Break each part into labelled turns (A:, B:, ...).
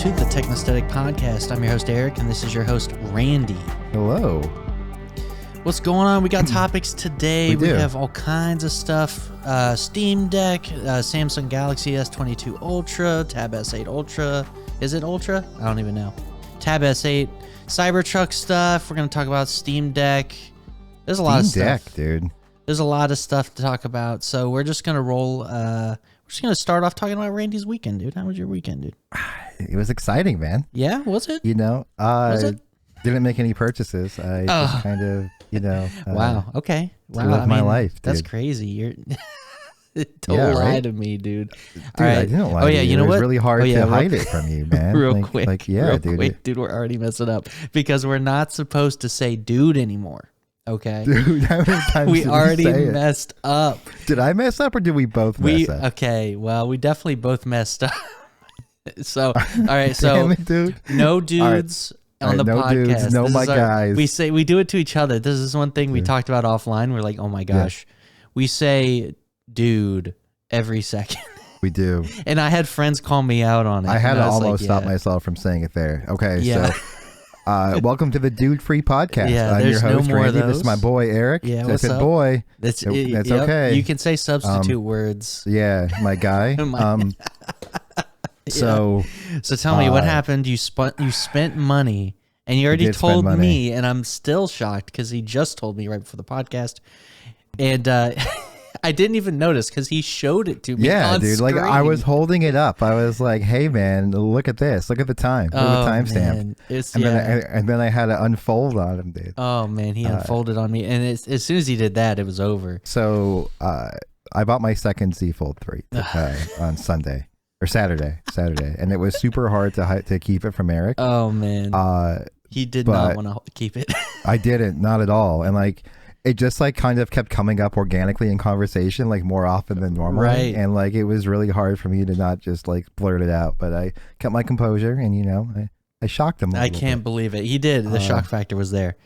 A: to the Technosthetic Podcast. I'm your host, Eric, and this is your host, Randy.
B: Hello.
A: What's going on? We got topics today. We
B: do.
A: have all kinds of stuff. Steam Deck, Samsung Galaxy S22 Ultra, Tab S8 Ultra. Is it Ultra? I don't even know. Tab S8, Cybertruck stuff. We're going to talk about Steam Deck. There's a lot of stuff.
B: Steam Deck, dude.
A: There's a lot of stuff to talk about. So we're just going to roll. We're just going to start off talking about Randy's weekend, dude. How was your weekend, dude?
B: It was exciting, man.
A: Yeah? Was it?
B: You know,
A: Was it?
B: didn't make any purchases. I just kind of,
A: Wow. Okay. Wow.
B: live my life, dude.
A: That's crazy. You're don't
B: Yeah,
A: lie
B: right?
A: to me, dude.
B: Dude,
A: All right.
B: I didn't lie
A: Oh
B: to
A: yeah. You know
B: It was
A: what?
B: really hard to hide it from you, man.
A: Real
B: like,
A: quick.
B: Like, yeah,
A: real
B: dude.
A: quick, dude. We're already messing up because we're not supposed to say "dude" anymore. Okay.
B: Dude, how many times
A: We
B: did
A: already
B: say it?
A: messed up.
B: Did I mess up or did we both mess up?
A: Okay. Well, we definitely both messed up. So, all right. So,
B: Damn it, dude.
A: no dudes. On the
B: no
A: podcast.
B: dudes, no
A: This
B: my
A: is our-
B: guys.
A: we do it to each other. This is one thing we talked about offline. We're like, oh my gosh, we say dude every second.
B: We do.
A: And I had friends call me out on it.
B: I had
A: and
B: to
A: was
B: almost
A: like,
B: stop
A: yeah.
B: myself from saying it there. Okay,
A: Yeah.
B: so welcome to the Dude Free Podcast.
A: Yeah,
B: I'm your
A: there's no
B: host,
A: more of
B: Randy. This is my
A: those.
B: boy, Eric.
A: Yeah,
B: I
A: what's
B: said
A: up?
B: boy.
A: That's
B: That's
A: yep,
B: okay.
A: You can say substitute words.
B: Yeah, my guy. So
A: So tell me what happened. You spent money, and you already
B: did spend
A: told
B: money.
A: me, and I'm still shocked because he just told me right before the podcast, and I didn't even notice because he showed it to me.
B: yeah,
A: on
B: dude. Like I
A: screen.
B: was holding it up. I was like, "Hey, man, look at this. Look at the time. Look at the timestamp."
A: man. It's,
B: And
A: yeah.
B: then I had to unfold on him, dude.
A: Oh man, he unfolded on me, and as soon as he did that, it was over.
B: So I bought my second Z Fold 3 on Sunday or Saturday, and it was super hard to keep it from Eric.
A: Oh man, he did not want to keep it.
B: I didn't, not at all. And like, it just like kind of kept coming up organically in conversation, like more often than normal.
A: Right.
B: And like, it was really hard for me to not just like blurt it out, but I kept my composure and, I shocked him.
A: I can't believe it. He did. The shock factor was there.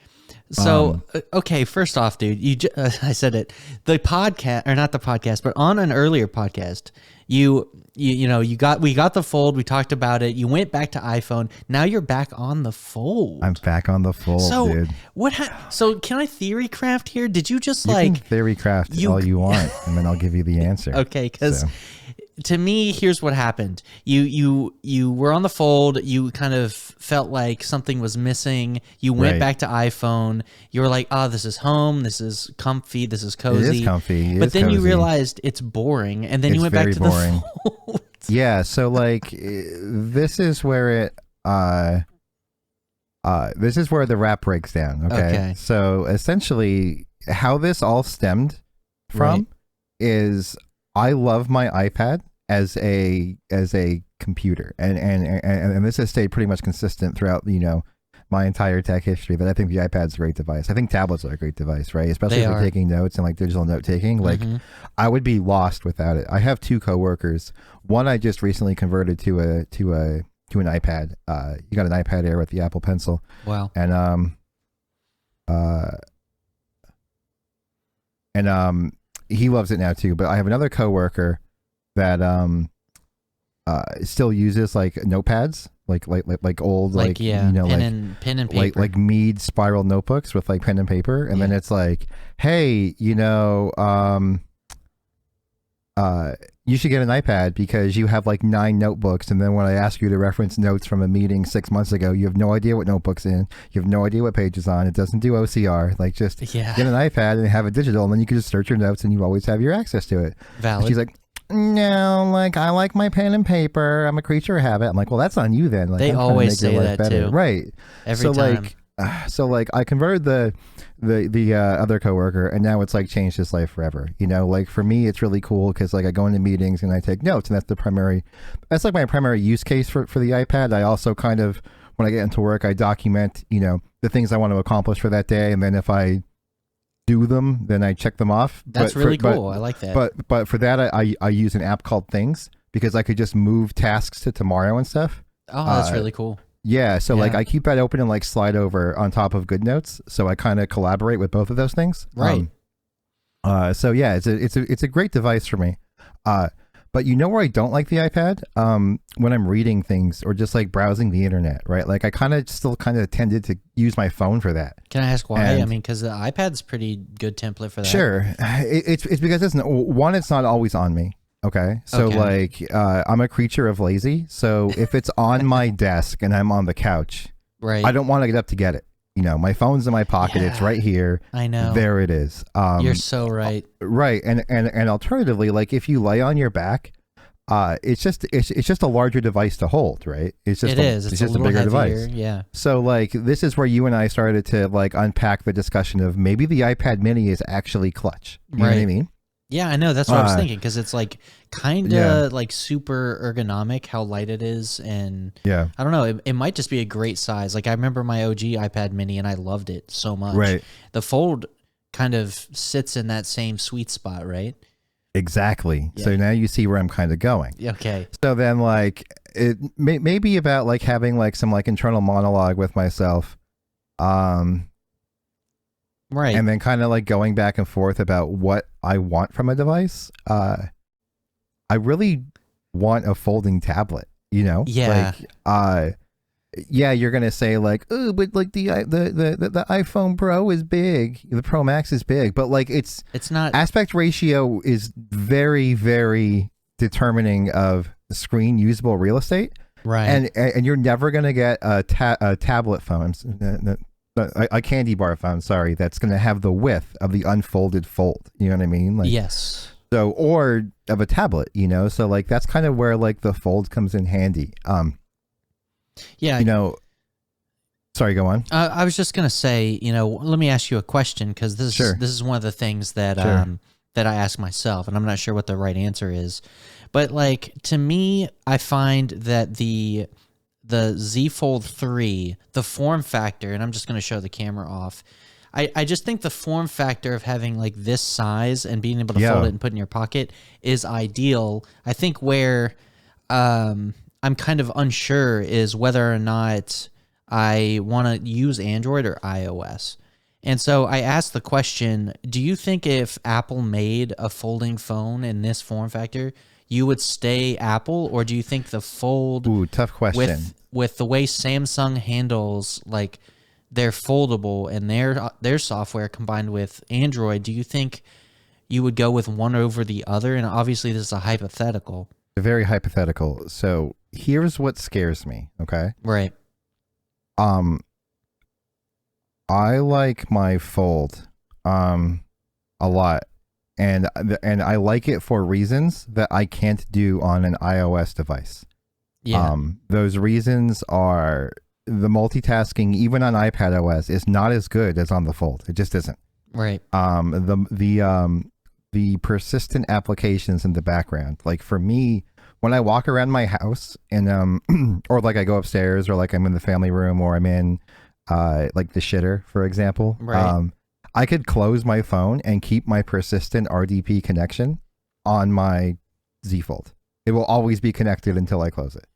A: So, okay, first off, dude, I said it. The podcast, or not the podcast, but on an earlier podcast, we got the Fold. We talked about it. You went back to iPhone. Now you're back on the Fold.
B: I'm back on the Fold,
A: so
B: dude.
A: So can I theory craft here? Did you just
B: You
A: like
B: can theory craft all you want, and then I'll give you the answer.
A: Okay, because
B: So.
A: to me, here's what happened. You were on the Fold. You kind of felt like something was missing. You went
B: Right.
A: back to iPhone. You were like, oh, this is home. This is comfy. This is cozy.
B: It is comfy. It
A: But
B: is
A: then you
B: cozy.
A: realized it's boring, and then you
B: It's
A: went back
B: very
A: to
B: boring.
A: the Fold.
B: Yeah, so like this is where it this is where the wrap breaks down. Okay. So essentially how this all stemmed from is I love my iPad as a computer. And this has stayed pretty much consistent throughout, my entire tech history, that I think the iPad's a great device. I think tablets are a great device, right? Especially for taking notes and like digital note taking. Like I would be lost without it. I have two coworkers. One I just recently converted to an iPad. You got an iPad Air with the Apple Pencil.
A: Wow.
B: And he loves it now too. But I have another coworker that still uses like notepads. Like old
A: pen and paper.
B: like Mead spiral notebooks with like pen and paper, and then it's like, hey, you should get an iPad because you have like 9 notebooks, and then when I ask you to reference notes from a meeting 6 months ago, you have no idea what notebook's in, you have no idea what page is on, it doesn't do OCR. Like just get an iPad and have it digital, and then you can just search your notes and you always have your access to it.
A: Valid.
B: And she's like, no, like I like my pen and paper. I'm a creature of habit. I'm like, well, that's on you then. Like,
A: They
B: I'm trying to
A: always
B: make your
A: say
B: life
A: that
B: better.
A: too.
B: Right.
A: Every time.
B: Like I converted the other coworker, and now it's like changed his life forever. Like for me, it's really cool because like I go into meetings and I take notes, and that's like my primary use case for the iPad. I also kind of, when I get into work, I document, the things I want to accomplish for that day, and then if I do them, then I check them off.
A: That's really cool. I like that.
B: But for that, I use an app called Things because I could just move tasks to tomorrow and stuff.
A: Oh, that's really cool.
B: Yeah, so like I keep that open and like slide over on top of GoodNotes, so I kind of collaborate with both of those things.
A: Right.
B: So yeah, it's a great device for me. But you know where I don't like the iPad? When I'm reading things or just like browsing the internet, right? Like I still tended to use my phone for that.
A: Can I ask why? I mean, because the iPad's pretty good template for that.
B: Sure. It's because it's not always on me. Okay. So like I'm a creature of lazy. So if it's on my desk and I'm on the couch,
A: right,
B: I don't want to get up to get it. You know, my phone's in my pocket. Yeah, it's right here.
A: I know.
B: There it is.
A: You're so right.
B: Right. And alternatively, like if you lay on your back, it's just a larger device to hold, right? It's just it's just a bigger device.
A: Yeah.
B: So like this is where you and I started to like unpack the discussion of maybe the iPad mini is actually clutch. You know what I mean?
A: Yeah, I know. That's what I was thinking, because it's like kind of like super ergonomic how light it is, and I don't know. It might just be a great size. Like I remember my OG iPad mini, and I loved it so much. Right. The Fold kind of sits in that same sweet spot, right?
B: Exactly. Yeah. So now you see where I'm kind of going.
A: Okay.
B: So then like it may be about like having like some like internal monologue with myself. Right. And then kind of like going back and forth about what I want from a device. I really want a folding tablet, you know?
A: Yeah.
B: Like, yeah, you're going to say like, oh, but like the iPhone Pro is big. The Pro Max is big, but like it's not, aspect ratio is very, very determining of screen usable real estate.
A: Right.
B: And you're never going to get a tablet phone. A candy bar phone, sorry, that's going to have the width of the unfolded Fold. You know what I mean? Like,
A: yes.
B: So, or of a tablet, you know? So like, that's kind of where like the Fold comes in handy.
A: Yeah.
B: You know, sorry, go on.
A: I was just going to say, you know, let me ask you a question, because this is one of the things that, that I ask myself, and I'm not sure what the right answer is, but like, to me, I find that the Z Fold 3, the form factor, and I'm just going to show the camera off. I just think the form factor of having like this size and being able to fold it and put it in your pocket is ideal. I think where I'm kind of unsure is whether or not I want to use Android or iOS. And so I asked the question, do you think if Apple made a folding phone in this form factor, you would stay Apple, or do you think the Fold...
B: Ooh, tough question.
A: With the way Samsung handles like their foldable and their software combined with Android, do you think you would go with one over the other? And obviously this is a hypothetical.
B: Very hypothetical. So here's what scares me, okay?
A: Right.
B: I like my Fold a lot. And I like it for reasons that I can't do on an iOS device.
A: Yeah.
B: Those reasons are the multitasking, even on iPad OS, is not as good as on the Fold. It just isn't.
A: Right.
B: The persistent applications in the background. Like for me, when I walk around my house and or like I go upstairs, or like I'm in the family room, or I'm in like the shitter, for example.
A: Right.
B: I could close my phone and keep my persistent RDP connection on my Z Fold. It will always be connected until I close it.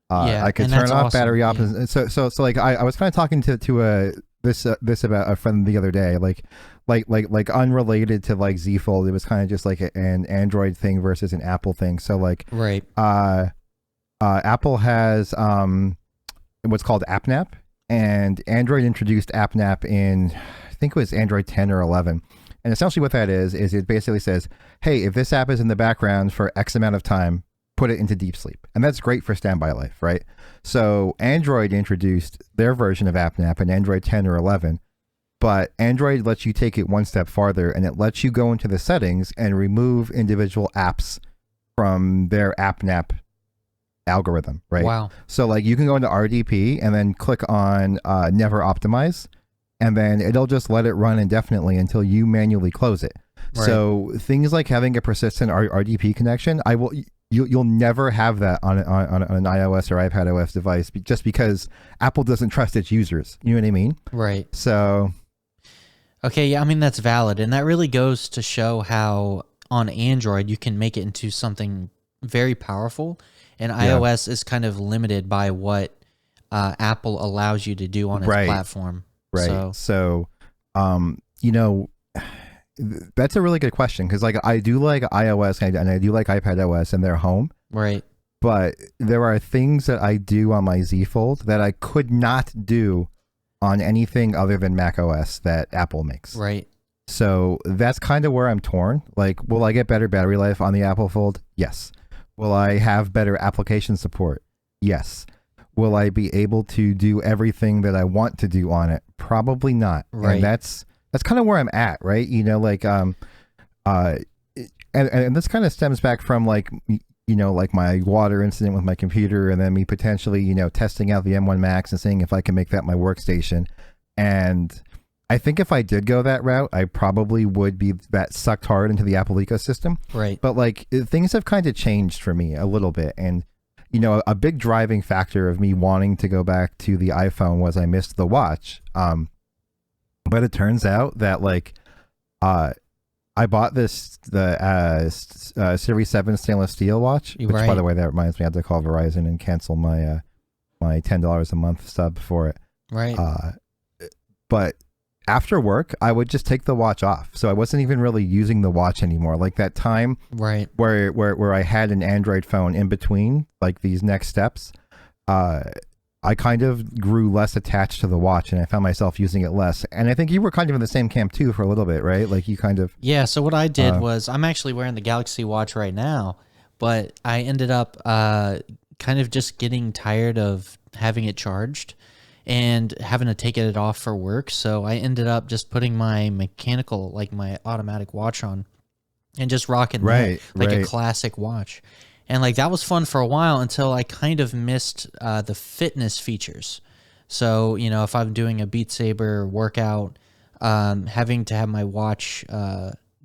B: I could turn off battery options. Yeah. So like I was kind of talking to this about a friend the other day, like unrelated to like Z Fold. It was kind of just like an Android thing versus an Apple thing. So like,
A: right.
B: Apple has what's called AppNap, and Android introduced AppNap in, I think it was Android 10 or 11. And essentially what that is it basically says, hey, if this app is in the background for X amount of time, put it into deep sleep. And that's great for standby life, right? So Android introduced their version of AppNap in Android 10 or 11, but Android lets you take it one step farther, and it lets you go into the settings and remove individual apps from their AppNap algorithm, right?
A: Wow.
B: So like you can go into RDP and then click on never optimize, and then it'll just let it run indefinitely until you manually close it. Right. So things like having a persistent RDP connection, you'll never have that on an iOS or iPad OS device, just because Apple doesn't trust its users. You know what I mean?
A: Right.
B: So,
A: okay, yeah, I mean that's valid, and that really goes to show how on Android you can make it into something very powerful, and iOS is kind of limited by what Apple allows you to do on its platform.
B: Right. So, you know, that's a really good question, because like I do like iOS and I do like iPad OS and their home.
A: Right.
B: But there are things that I do on my Z Fold that I could not do on anything other than Mac OS that Apple makes.
A: Right.
B: So that's kind of where I'm torn. Like, will I get better battery life on the Apple Fold? Yes. Will I have better application support? Yes. Will I be able to do everything that I want to do on it? Probably not.
A: Right.
B: And that's kind of where I'm at, right? You know, like and this kind of stems back from like, you know, like my water incident with my computer, and then me potentially, you know, testing out the M1 Max and seeing if I can make that my workstation. And I think if I did go that route, I probably would be that sucked hard into the Apple ecosystem.
A: Right.
B: But like things have kind of changed for me a little bit. And, you know, a big driving factor of me wanting to go back to the iPhone was I missed the watch. But it turns out that like, I bought the Series 7 stainless steel watch, which, by the way, that reminds me, I had to call Verizon and cancel my my $10 a month sub for it.
A: Right.
B: But after work, I would just take the watch off, so I wasn't even really using the watch anymore. Like that time,
A: right,
B: where I had an Android phone in between, like these next steps. I kind of grew less attached to the watch, and I found myself using it less. And I think you were kind of in the same camp too for a little bit, right? Like you kind of...
A: Yeah, so what I did was, I'm actually wearing the Galaxy watch right now, but I ended up kind of just getting tired of having it charged and having to take it off for work. So I ended up just putting my mechanical, like my automatic watch on and just rocking that, like a classic watch. And like that was fun for a while until I kind of missed the fitness features. So, you know, if I'm doing a Beat Saber workout, having to have my watch,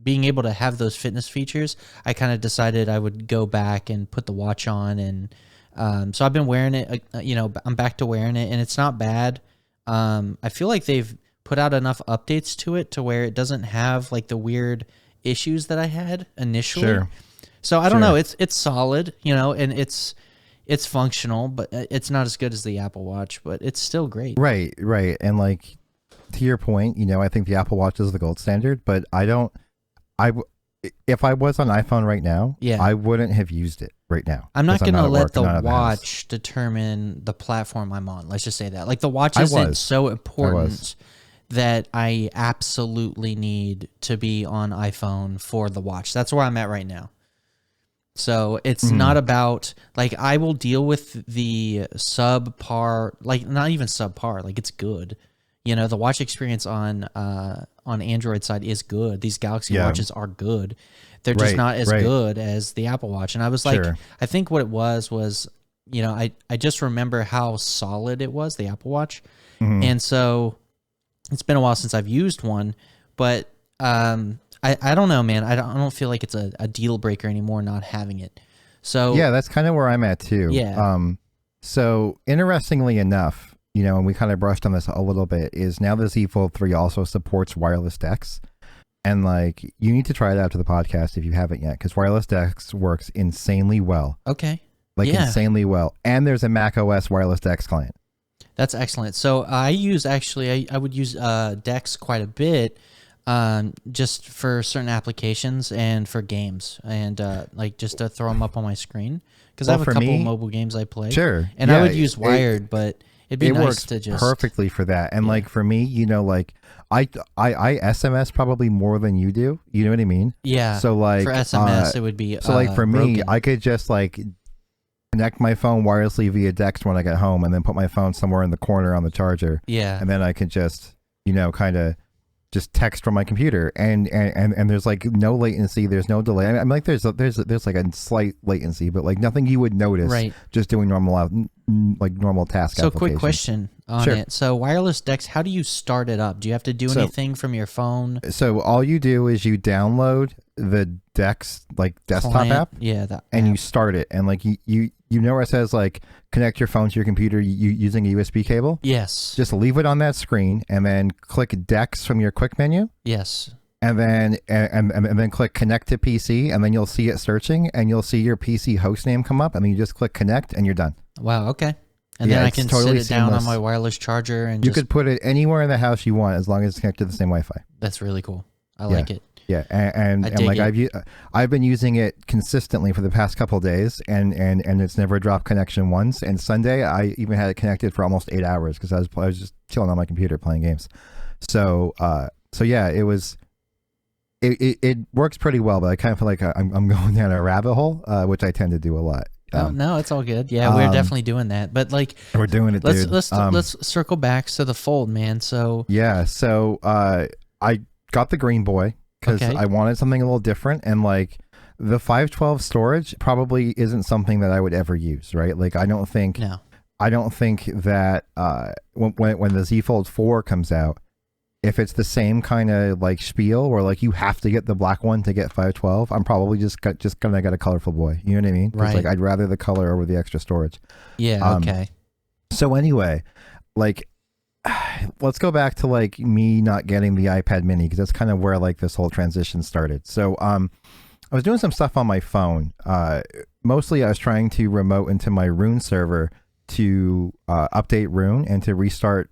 A: being able to have those fitness features, I kind of decided I would go back and put the watch on. And so I've been wearing it, you know, I'm back to wearing it, and it's not bad. I feel like they've put out enough updates to it to where it doesn't have like the weird issues that I had initially.
B: Sure.
A: So I don't know. It's solid, you know, and it's functional, but it's not as good as the Apple Watch, but it's still great.
B: Right. And like to your point, you know, I think the Apple Watch is the gold standard, but if I was on iPhone right now, I wouldn't have used it right now.
A: I'm not going to let the watch determine the platform I'm on. Let's just say that. Like the watch isn't so important that I absolutely need to be on iPhone for the watch. That's where I'm at right now. So it's not about, like, I will deal with the subpar, like not even subpar, like it's good. You know, the watch experience on Android side is good. These Galaxy watches are good. They're just not as good as the Apple Watch. And I was like, I think what it was, you know, I just remember how solid it was, the Apple Watch. And so it's been a while since I've used one, but I don't know, man. I don't feel like it's a deal breaker anymore not having it. So
B: yeah, that's kind of where I'm at too.
A: Yeah.
B: So interestingly enough, you know, and we kind of brushed on this a little bit, is now the Z Fold 3 also supports wireless DeX. And like, you need to try it out to the podcast if you haven't yet, because wireless DeX works insanely well.
A: Okay.
B: Like insanely well. And there's a Mac OS wireless DeX client.
A: That's excellent. So I would use DeX quite a bit. Just for certain applications and for games, and like just to throw them up on my screen, because I have a couple of mobile games I play.
B: Sure,
A: and I would use wired, but it'd be nice to just
B: perfectly for that. And like for me, you know, like I SMS probably more than you do. You know what I mean?
A: Yeah.
B: So like
A: for SMS, it would be
B: so like for me,
A: broken.
B: I could just like connect my phone wirelessly via DeX when I get home, and then put my phone somewhere in the corner on the charger.
A: Yeah,
B: and then I could just, you know, kind of just text from my computer, and there's like no latency, there's no delay. I mean, like there's like a slight latency, but like nothing you would notice just doing normal task.
A: So quick question on it. So wireless DeX, how do you start it up? Do you have to do anything from your phone?
B: So all you do is you download the DeX like desktop app, and you start it, and like you know where it says like connect your phone to your computer using a USB cable?
A: Yes.
B: Just leave it on that screen, and then click DeX from your quick menu.
A: Yes.
B: And then and then click connect to PC, and then you'll see it searching, and you'll see your PC host name come up, and then you just click connect, and you're done.
A: Wow. Okay. And then I can totally sit it down on my wireless charger, and
B: you could put it anywhere in the house you want as long as it's connected to the same Wi-Fi.
A: That's really cool. I like it.
B: Yeah, and like I've been using it consistently for the past couple of days, and it's never dropped connection once. And Sunday, I even had it connected for almost 8 hours because I was just chilling on my computer playing games. So yeah, it works pretty well, but I kind of feel like I'm going down a rabbit hole, which I tend to do a lot.
A: No, it's all good. Yeah, we're definitely doing that. But like,
B: we're doing it, dude.
A: Let's circle back to the Fold, man. So
B: yeah, so I got the Green Boy because I wanted something a little different, and like the 512 storage probably isn't something that I would ever use, right? Like I don't think that when the Z Fold 4 comes out, if it's the same kind of like spiel where like you have to get the black one to get 512, I'm probably just gonna get a colorful boy. You know what I mean?
A: Right.
B: Like I'd rather the color over the extra storage.
A: Yeah. Okay.
B: So anyway, like let's go back to like me not getting the iPad mini, because that's kind of where like this whole transition started. So I was doing some stuff on my phone. Mostly I was trying to remote into my Rune server to update Rune and to restart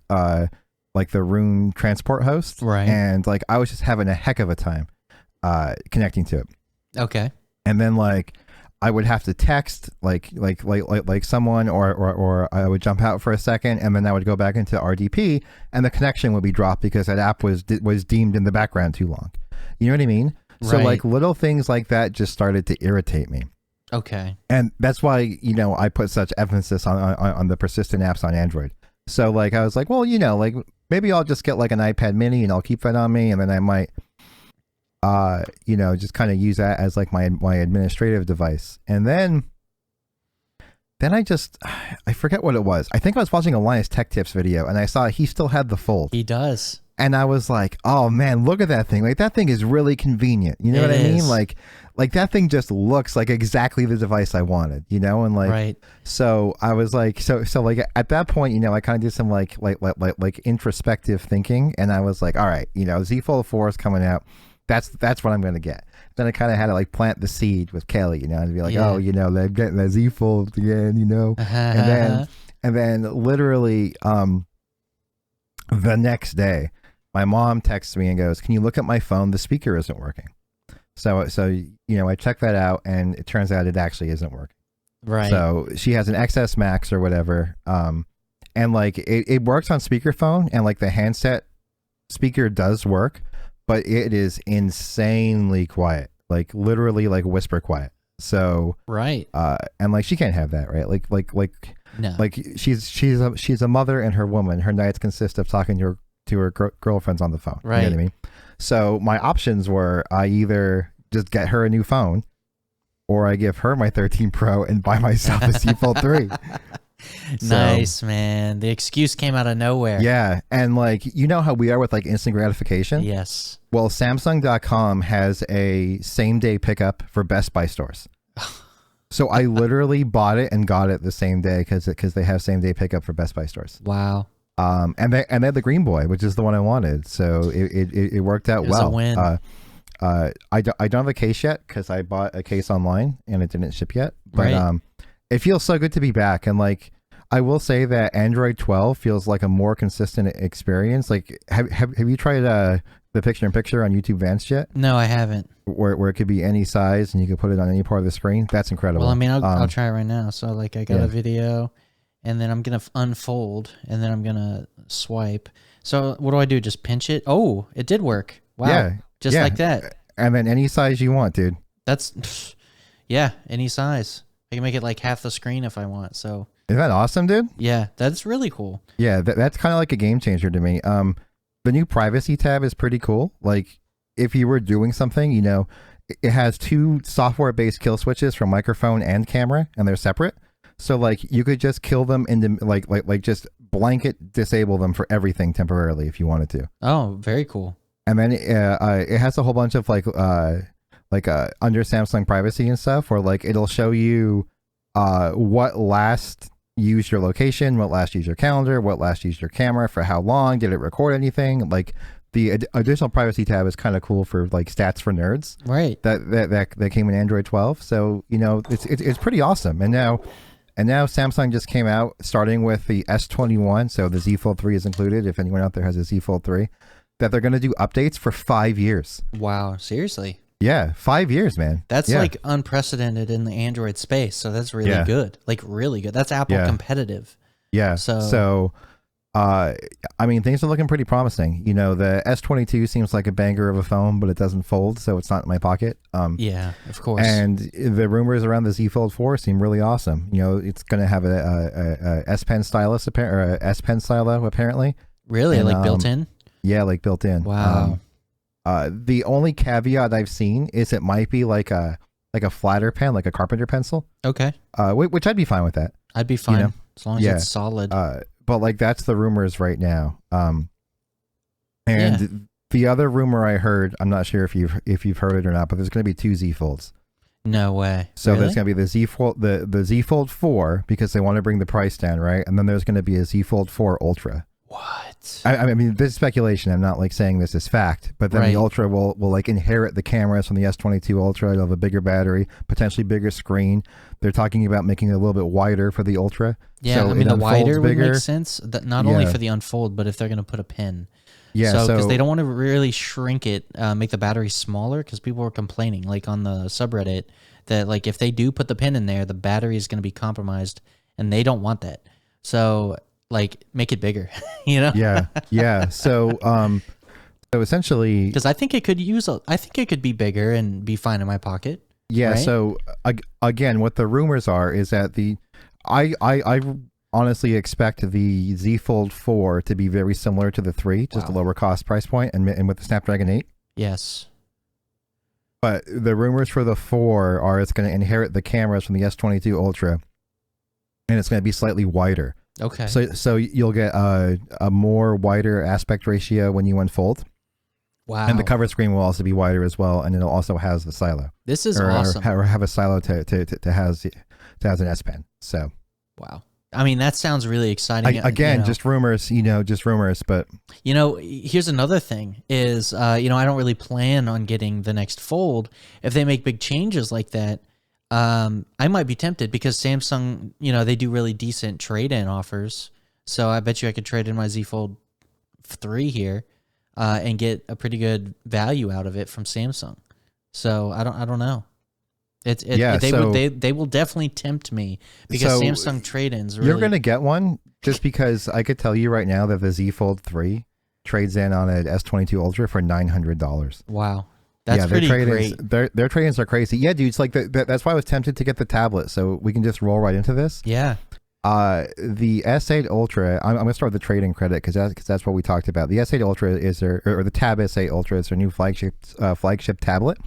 B: like the Rune transport host.
A: Right. And
B: like I was just having a heck of a time connecting to it.
A: Okay.
B: And then like I would have to text like someone, or I would jump out for a second, and then I would go back into RDP, and the connection would be dropped because that app was deemed in the background too long. You know what I mean? So like little things like that just started to irritate me.
A: Okay.
B: And that's why, you know, I put such emphasis on the persistent apps on Android. So like I was like, well, you know, like maybe I'll just get like an iPad mini and I'll keep that on me, and then I might you know, just kind of use that as like my administrative device. And then I forget what it was. I think I was watching a Linus Tech Tips video, and I saw he still had the Fold.
A: He does.
B: And I was like, oh man, look at that thing. Like that thing is really convenient. You know what I mean? Like that thing just looks like exactly the device I wanted, you know? And like, so I was like, so like at that point, you know, I kind of did some like introspective thinking, and I was like, all right, you know, Z Fold 4 is coming out. That's what I'm going to get. Then I kind of had to like plant the seed with Kelly, you know, and be like, oh, you know, they're getting the Z Fold again, you know, and then literally the next day, my mom texts me and goes, "Can you look at my phone? The speaker isn't working." So you know, I checked that out, and it turns out it actually isn't working.
A: Right.
B: So she has an XS Max or whatever, and like it works on speakerphone, and like the handset speaker does work, but it is insanely quiet, like literally like whisper quiet. So and like she can't have that, right?
A: No.
B: Like she's a mother and her woman. Her nights consist of talking to her girlfriends on the phone.
A: Right.
B: You know what I mean? So my options were I either just get her a new phone, or I give her my 13 Pro and buy myself a Z Fold 3.
A: Nice, man. The excuse came out of nowhere.
B: Yeah. And like, you know how we are with like instant gratification?
A: Yes.
B: Well, Samsung.com has a same day pickup for Best Buy stores. So I literally bought it and got it the same day because they have same day pickup for Best Buy stores.
A: Wow.
B: And they had the Green Boy, which is the one I wanted. So it worked out well.
A: It was a
B: win. I don't have a case yet because I bought a case online and it didn't ship yet. But it feels so good to be back. And like, I will say that Android 12 feels like a more consistent experience. Like, have you tried the picture-in-picture on YouTube Vanced yet?
A: No, I haven't.
B: Where it could be any size and you can put it on any part of the screen. That's incredible.
A: Well, I mean, I'll try it right now. So like, I got a video, and then I'm gonna unfold, and then I'm gonna swipe. So what do I do? Just pinch it? Oh, it did work. Wow. Yeah. Just like that.
B: And then any size you want, dude.
A: That's any size. I can make it like half the screen if I want. So
B: isn't that awesome, dude?
A: Yeah, that's really cool.
B: Yeah, that's kind of like a game changer to me. The new privacy tab is pretty cool. Like, if you were doing something, you know, it has 2 software-based kill switches for microphone and camera, and they're separate. So like, you could just kill them into like just blanket disable them for everything temporarily if you wanted to.
A: Oh, very cool.
B: And then it has a whole bunch of like under Samsung privacy and stuff, where like it'll show you what last used your location, what last used your calendar, what last used your camera, for how long, did it record anything. Like the additional privacy tab is kind of cool for like stats for nerds,
A: right?
B: That came in Android 12. So you know, it's pretty awesome. And now Samsung just came out starting with the S21, so the Z Fold 3 is included if anyone out there has a Z Fold 3. that they're going to do updates for 5 years.
A: Wow, seriously?
B: Yeah, 5 years, man.
A: That's like unprecedented in the Android space. So that's really good. Like really good. That's Apple competitive.
B: Yeah. So I mean, things are looking pretty promising. You know, the S22 seems like a banger of a phone, but it doesn't fold, so it's not in my pocket.
A: Yeah, of course.
B: And the rumors around the Z Fold 4 seem really awesome. You know, it's going to have a S Pen stylus or a S Pen stylo apparently.
A: Really,
B: and,
A: like built in?
B: Yeah, like built in.
A: Wow.
B: The only caveat I've seen is it might be like a flatter pen, like a carpenter pencil.
A: Okay.
B: Which I'd be fine with that.
A: I'd be fine as long as it's solid.
B: But like that's the rumors right now. And the other rumor I heard, I'm not sure if you've heard it or not, but there's going to be 2 Z Folds.
A: No way.
B: So there's going to be the Z Fold, the Z Fold 4 because they want to bring the price down, right? And then there's going to be a Z Fold 4 Ultra.
A: What?
B: I mean, this is speculation. I'm not like saying this is fact, but then the Ultra will like inherit the cameras from the S22 Ultra. It'll have a bigger battery, potentially bigger screen. They're talking about making it a little bit wider for the Ultra.
A: Yeah, so I mean, the wider would make sense. That not only for the unfold, but if they're going to put a pin. Yeah, so because they don't want to really shrink it, make the battery smaller, because people were complaining, like on the subreddit, that like if they do put the pin in there, the battery is going to be compromised, and they don't want that. So like make it bigger, you know?
B: Yeah. So essentially,
A: because I think it could be bigger and be fine in my pocket.
B: Yeah.
A: Right?
B: So again, what the rumors are is that I honestly expect the Z Fold 4 to be very similar to the 3, just a lower cost price point, and with the Snapdragon 8.
A: Yes.
B: But the rumors for the 4 are it's going to inherit the cameras from the S22 Ultra, and it's going to be slightly wider.
A: Okay.
B: So you'll get a more wider aspect ratio when you unfold.
A: Wow.
B: And the cover screen will also be wider as well, and it'll also has the silo.
A: This is awesome.
B: Or have a silo to has an S Pen. So.
A: Wow. I mean, that sounds really exciting.
B: Again, just rumors, just rumors. But
A: here's another thing: is I don't really plan on getting the next Fold. If they make big changes like that, I might be tempted because Samsung, they do really decent trade-in offers. So I bet you I could trade in my Z Fold 3 here, and get a pretty good value out of it from Samsung. So I don't know. They will definitely tempt me because Samsung trade-ins. Really,
B: you're gonna get one just because I could tell you right now that the Z Fold 3 trades in on an S22 Ultra for $900.
A: Wow. That's pretty great.
B: Their trade-ins are crazy. Yeah, dude. It's like that's why I was tempted to get the tablet, so we can just roll right into this.
A: Yeah.
B: The S8 Ultra. I'm gonna start with the trade-in credit because that's what we talked about. The S8 Ultra is or the Tab S8 Ultra is their new flagship tablet.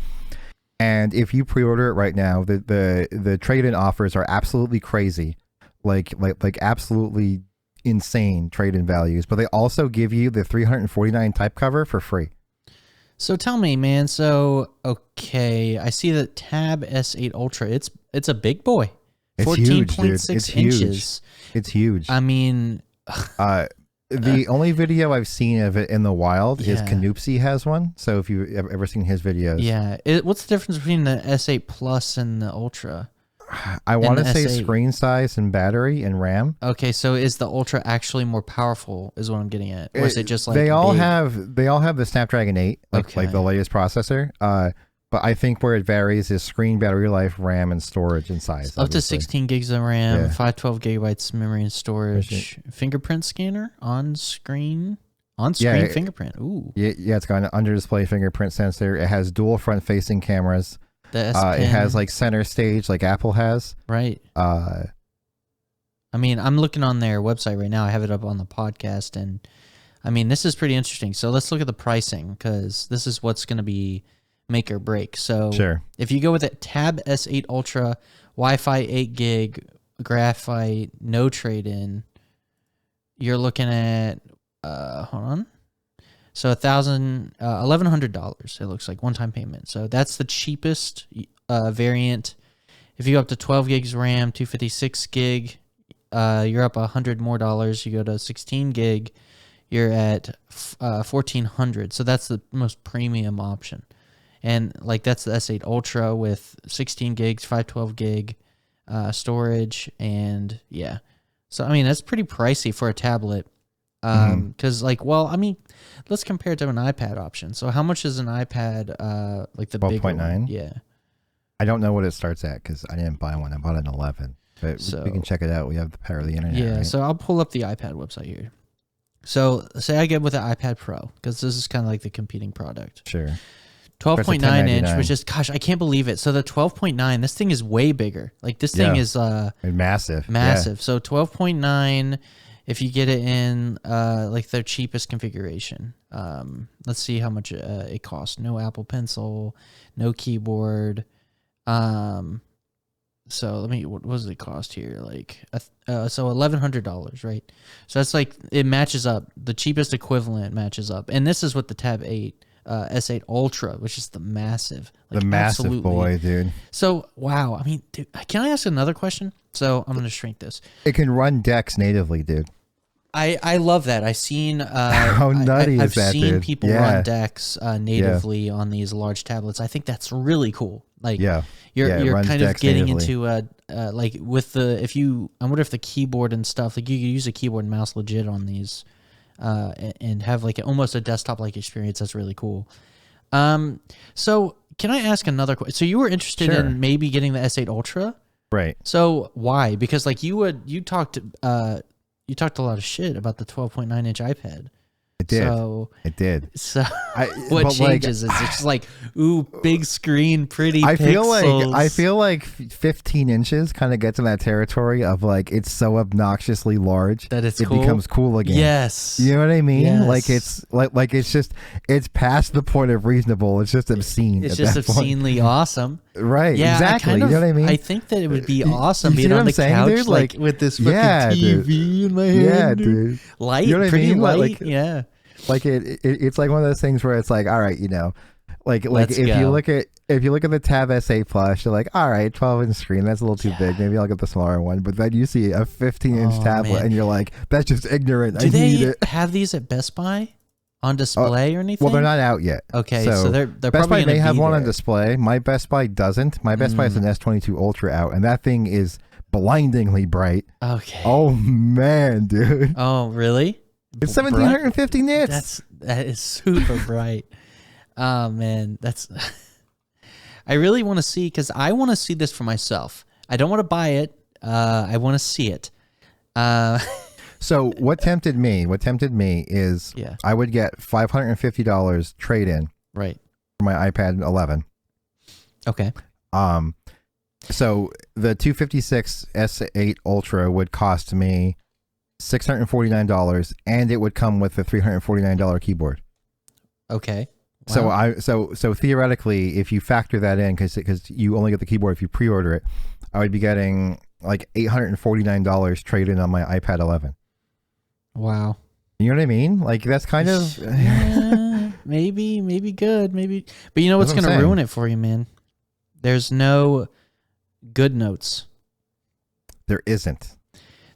B: And if you pre-order it right now, the trade-in offers are absolutely crazy, like absolutely insane trade-in values. But they also give you the 349 type cover for free.
A: So tell me, man. So okay, I see the Tab S8 Ultra. It's a big boy.
B: It's
A: 14.6 inches.
B: It's huge.
A: I mean,
B: the only video I've seen of it in the wild is Canoopsy has one. So if you've ever seen his videos.
A: Yeah. What's the difference between the S8 Plus and the Ultra?
B: I want to say screen size and battery and RAM.
A: Okay, so is the Ultra actually more powerful is what I'm getting at? Or is it just like
B: they all have the Snapdragon 8, like the latest processor. But I think where it varies is screen, battery life, RAM, and storage and size.
A: Up to 16 gigs of RAM, 512 gigabytes memory and storage. Fingerprint scanner on screen fingerprint. Ooh.
B: Yeah, it's got an under display fingerprint sensor. It has dual front facing cameras.
A: It
B: has like center stage like Apple has.
A: Right. I mean, I'm looking on their website right now. I have it up on the podcast, and I mean, this is pretty interesting. So let's look at the pricing because this is what's going to be make or break. So if you go with it, Tab S8 Ultra, Wi-Fi 8 gig, graphite, no trade-in, you're looking at hold on. So $1,100. It looks like one-time payment. So that's the cheapest variant. If you go up to 12 gigs RAM, 256 gig, you're up $100 more. You go to 16 gig, you're at $1,400. So that's the most premium option. And like that's the S8 Ultra with 16 gigs, 512 gig storage, and yeah. So I mean that's pretty pricey for a tablet. Because like, well, I mean, let's compare it to an iPad option. So how much is an iPad? Like the
B: 12.9?
A: Yeah.
B: I don't know what it starts at because I didn't buy one. I bought an 11. But we can check it out. We have the power of the internet.
A: Yeah,
B: right?
A: so I'll pull up the iPad website here. So say I get with the iPad Pro, because this is kind of like the competing product.
B: Sure.
A: 12.9 inch, which is, gosh, I can't believe it. So the 12.9, this thing is way bigger. Like this thing is
B: massive.
A: Massive. Yeah. So 12.9, if you get it in like their cheapest configuration. Let's see how much it costs. No Apple Pencil, no keyboard. So let me, what does it cost here? Like, so $1,100, right? So that's like, it matches up. The cheapest equivalent matches up. And this is with the Tab 8, S8 Ultra, which is the massive. Like,
B: the massive boy, dude.
A: So, wow. I mean, dude, can I ask another question? So I'm going to shrink this.
B: It can run Dex natively, dude.
A: I love that. I've seen
B: how nutty is that,
A: I've seen
B: dude?
A: people run Dex natively on these large tablets. I think that's really cool. Like, you're kind of getting natively into like with the, if you, I wonder if the keyboard and stuff, like you could use a keyboard and mouse legit on these and have like almost a desktop like experience. That's really cool. So can I ask another question? So you were interested in maybe getting the S8 Ultra,
B: right?
A: So why? Because like you talked a lot of shit about the 12.9 inch iPad.
B: It did. It did.
A: So what changes? Is it just like, ooh, big screen, pretty pixels?
B: I feel like 15 inches kind of gets in that territory of like, it's so obnoxiously large
A: that it
B: becomes cool again.
A: Yes.
B: You know what I mean?
A: Yes.
B: Like it's like it's past the point of reasonable. It's just obscene.
A: It's just obscenely awesome.
B: Right. Yeah, exactly. You know what I mean?
A: I think that it would be awesome being on the couch, dude? Like with this fucking TV in my hand.
B: Yeah, dude.
A: Light,
B: you know
A: pretty
B: I mean?
A: light. Yeah.
B: Like it's like one of those things where it's like, all right, you know, like if you look at the Tab S8 Plus, you're like, all right, 12-inch screen, that's a little too big. Maybe I'll get the smaller one. But then you see a 15-inch tablet, and you're like, that's just ignorant.
A: Do they have these at Best Buy on display or anything?
B: Well, they're not out yet.
A: Okay, so they're
B: Best Buy may have one on display. My Best Buy doesn't. My Best Buy has an S22 Ultra out, and that thing is blindingly bright.
A: Okay.
B: Oh man, dude.
A: Oh really?
B: It's 1750 nits.
A: That is super bright. Oh man, that's. I really want to see, because I want to see this for myself. I don't want to buy it. I want to see it.
B: So what tempted me is I would get $550 trade in.
A: Right.
B: For my iPad 11.
A: Okay.
B: So the 256 S8 Ultra would cost me $649, and it would come with a $349 keyboard.
A: Okay. Wow.
B: So theoretically, if you factor that in, because you only get the keyboard if you pre-order it, I would be getting like $849 trade in on my iPad 11.
A: Wow.
B: You know what I mean? Like that's kind of
A: maybe good, maybe. But you know what's going to ruin it for you, man? There's no good notes.
B: There isn't.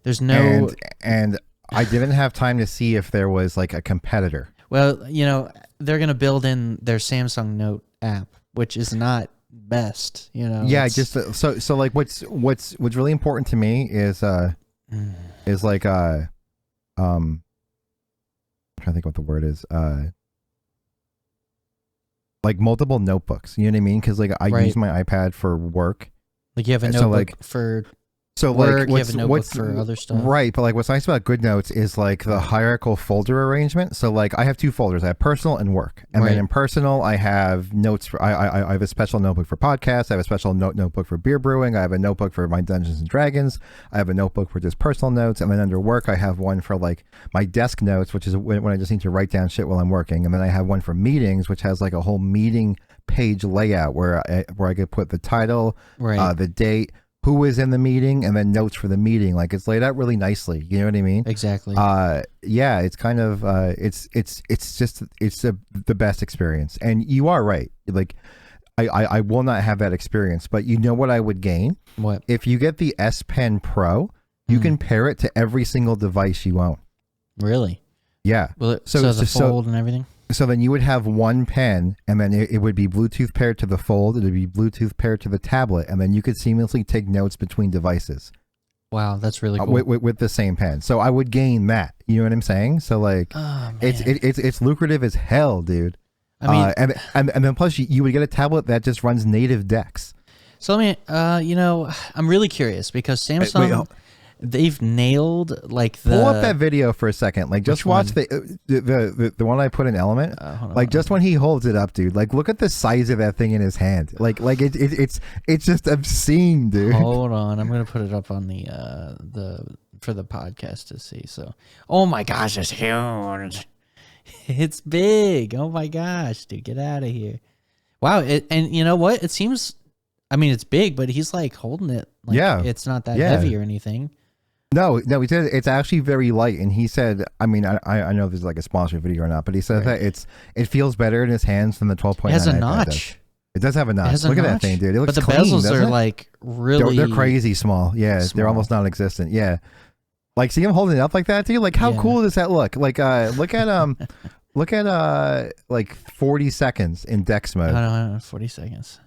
A: There's no,
B: and I didn't have time to see if there was like a competitor.
A: Well, you know, they're gonna build in their Samsung Note app, which is not best. You know.
B: Yeah, just so like what's really important to me is like I'm trying to think what the word is like multiple notebooks. You know what I mean? Because like I use my iPad for work.
A: Like you have a notebook for.
B: So
A: work,
B: like
A: you have a notebook for other stuff.
B: Right, but like what's nice about GoodNotes is like the hierarchical folder arrangement. So like I have two folders. I have personal and work. And then in personal I have notes for I have a special notebook for podcasts, I have a special notebook for beer brewing, I have a notebook for my Dungeons and Dragons, I have a notebook for just personal notes, and then under work I have one for like my desk notes, which is when I just need to write down shit while I'm working. And then I have one for meetings, which has like a whole meeting page layout where I could put the title, the date, who was in the meeting, and then notes for the meeting. Like it's laid out really nicely. You know what I mean?
A: Exactly.
B: Yeah, it's kind of it's the best experience. And you are right. Like I will not have that experience, but you know what I would gain?
A: What?
B: If you get the S Pen Pro, you can pair it to every single device you own.
A: Really?
B: Yeah.
A: Will it, so the fold and everything?
B: So then you would have one pen, and then it would be Bluetooth paired to the fold. It would be Bluetooth paired to the tablet, and then you could seamlessly take notes between devices.
A: Wow, that's really cool.
B: With the same pen. So I would gain that. You know what I'm saying? So like, it's lucrative as hell, dude. I mean, and then plus you would get a tablet that just runs native Dex.
A: So let me, I'm really curious because Samsung, they've nailed like the.
B: Pull up that video for a second. Like, just watch the one I put in Element. Like, just when he holds it up, dude. Like, look at the size of that thing in his hand. Like it's just obscene, dude.
A: Hold on, I'm gonna put it up on the for the podcast to see. So, oh my gosh, it's huge. It's big. Oh my gosh, dude, get out of here. Wow, and you know what? It seems. I mean, it's big, but he's like holding it. Like, it's not that heavy or anything.
B: No, he said it's actually very light, and he said, I mean, I know if this is like a sponsored video or not, but he said that it feels better in his hands than the 12.9.
A: It has a notch.
B: It does have a notch. Look at that thing, dude. It looks
A: but the
B: clean,
A: bezels are like really.
B: They're crazy small. Yeah, they're almost non-existent. Yeah, like see him holding it up like that, dude. Like how cool does that look? Like look at like 40 seconds in Dex mode.
A: No, 40 seconds.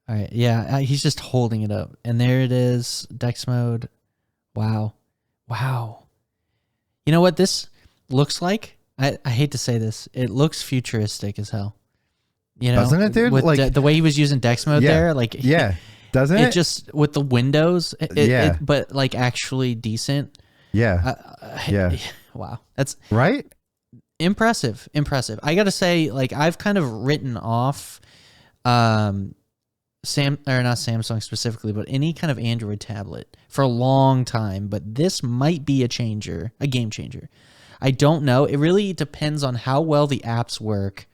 A: All right, yeah, he's just holding it up, and there it is, Dex mode. Wow. You know what this looks like? I hate to say this. It looks futuristic as hell. You know,
B: doesn't it, dude?
A: With
B: like
A: the way he was using Dex mode there, like
B: doesn't it?
A: It just with the windows, but like actually decent.
B: Yeah.
A: Wow, that's
B: right.
A: Impressive. I got to say, like I've kind of written off, not Samsung specifically, but any kind of Android tablet for a long time. But this might be a game changer. I don't know. It really depends on how well the apps work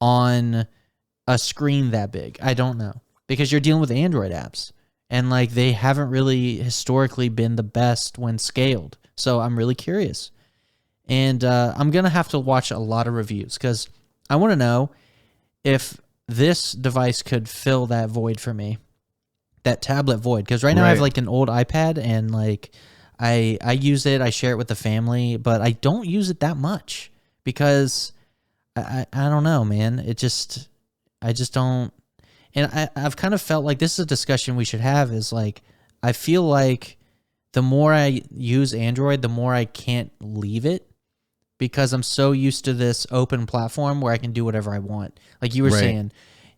A: on a screen that big. I don't know, because you're dealing with Android apps, and like they haven't really historically been the best when scaled. So I'm really curious, and I'm gonna have to watch a lot of reviews because I want to know if this device could fill that void for me, that tablet void. Because right now I have like an old iPad, and like I use it, I share it with the family, but I don't use it that much because I don't know, man. I just don't. And I've kind of felt like this is a discussion we should have, is like, I feel like the more I use Android, the more I can't leave it, because I'm so used to this open platform where I can do whatever I want. Like you were saying,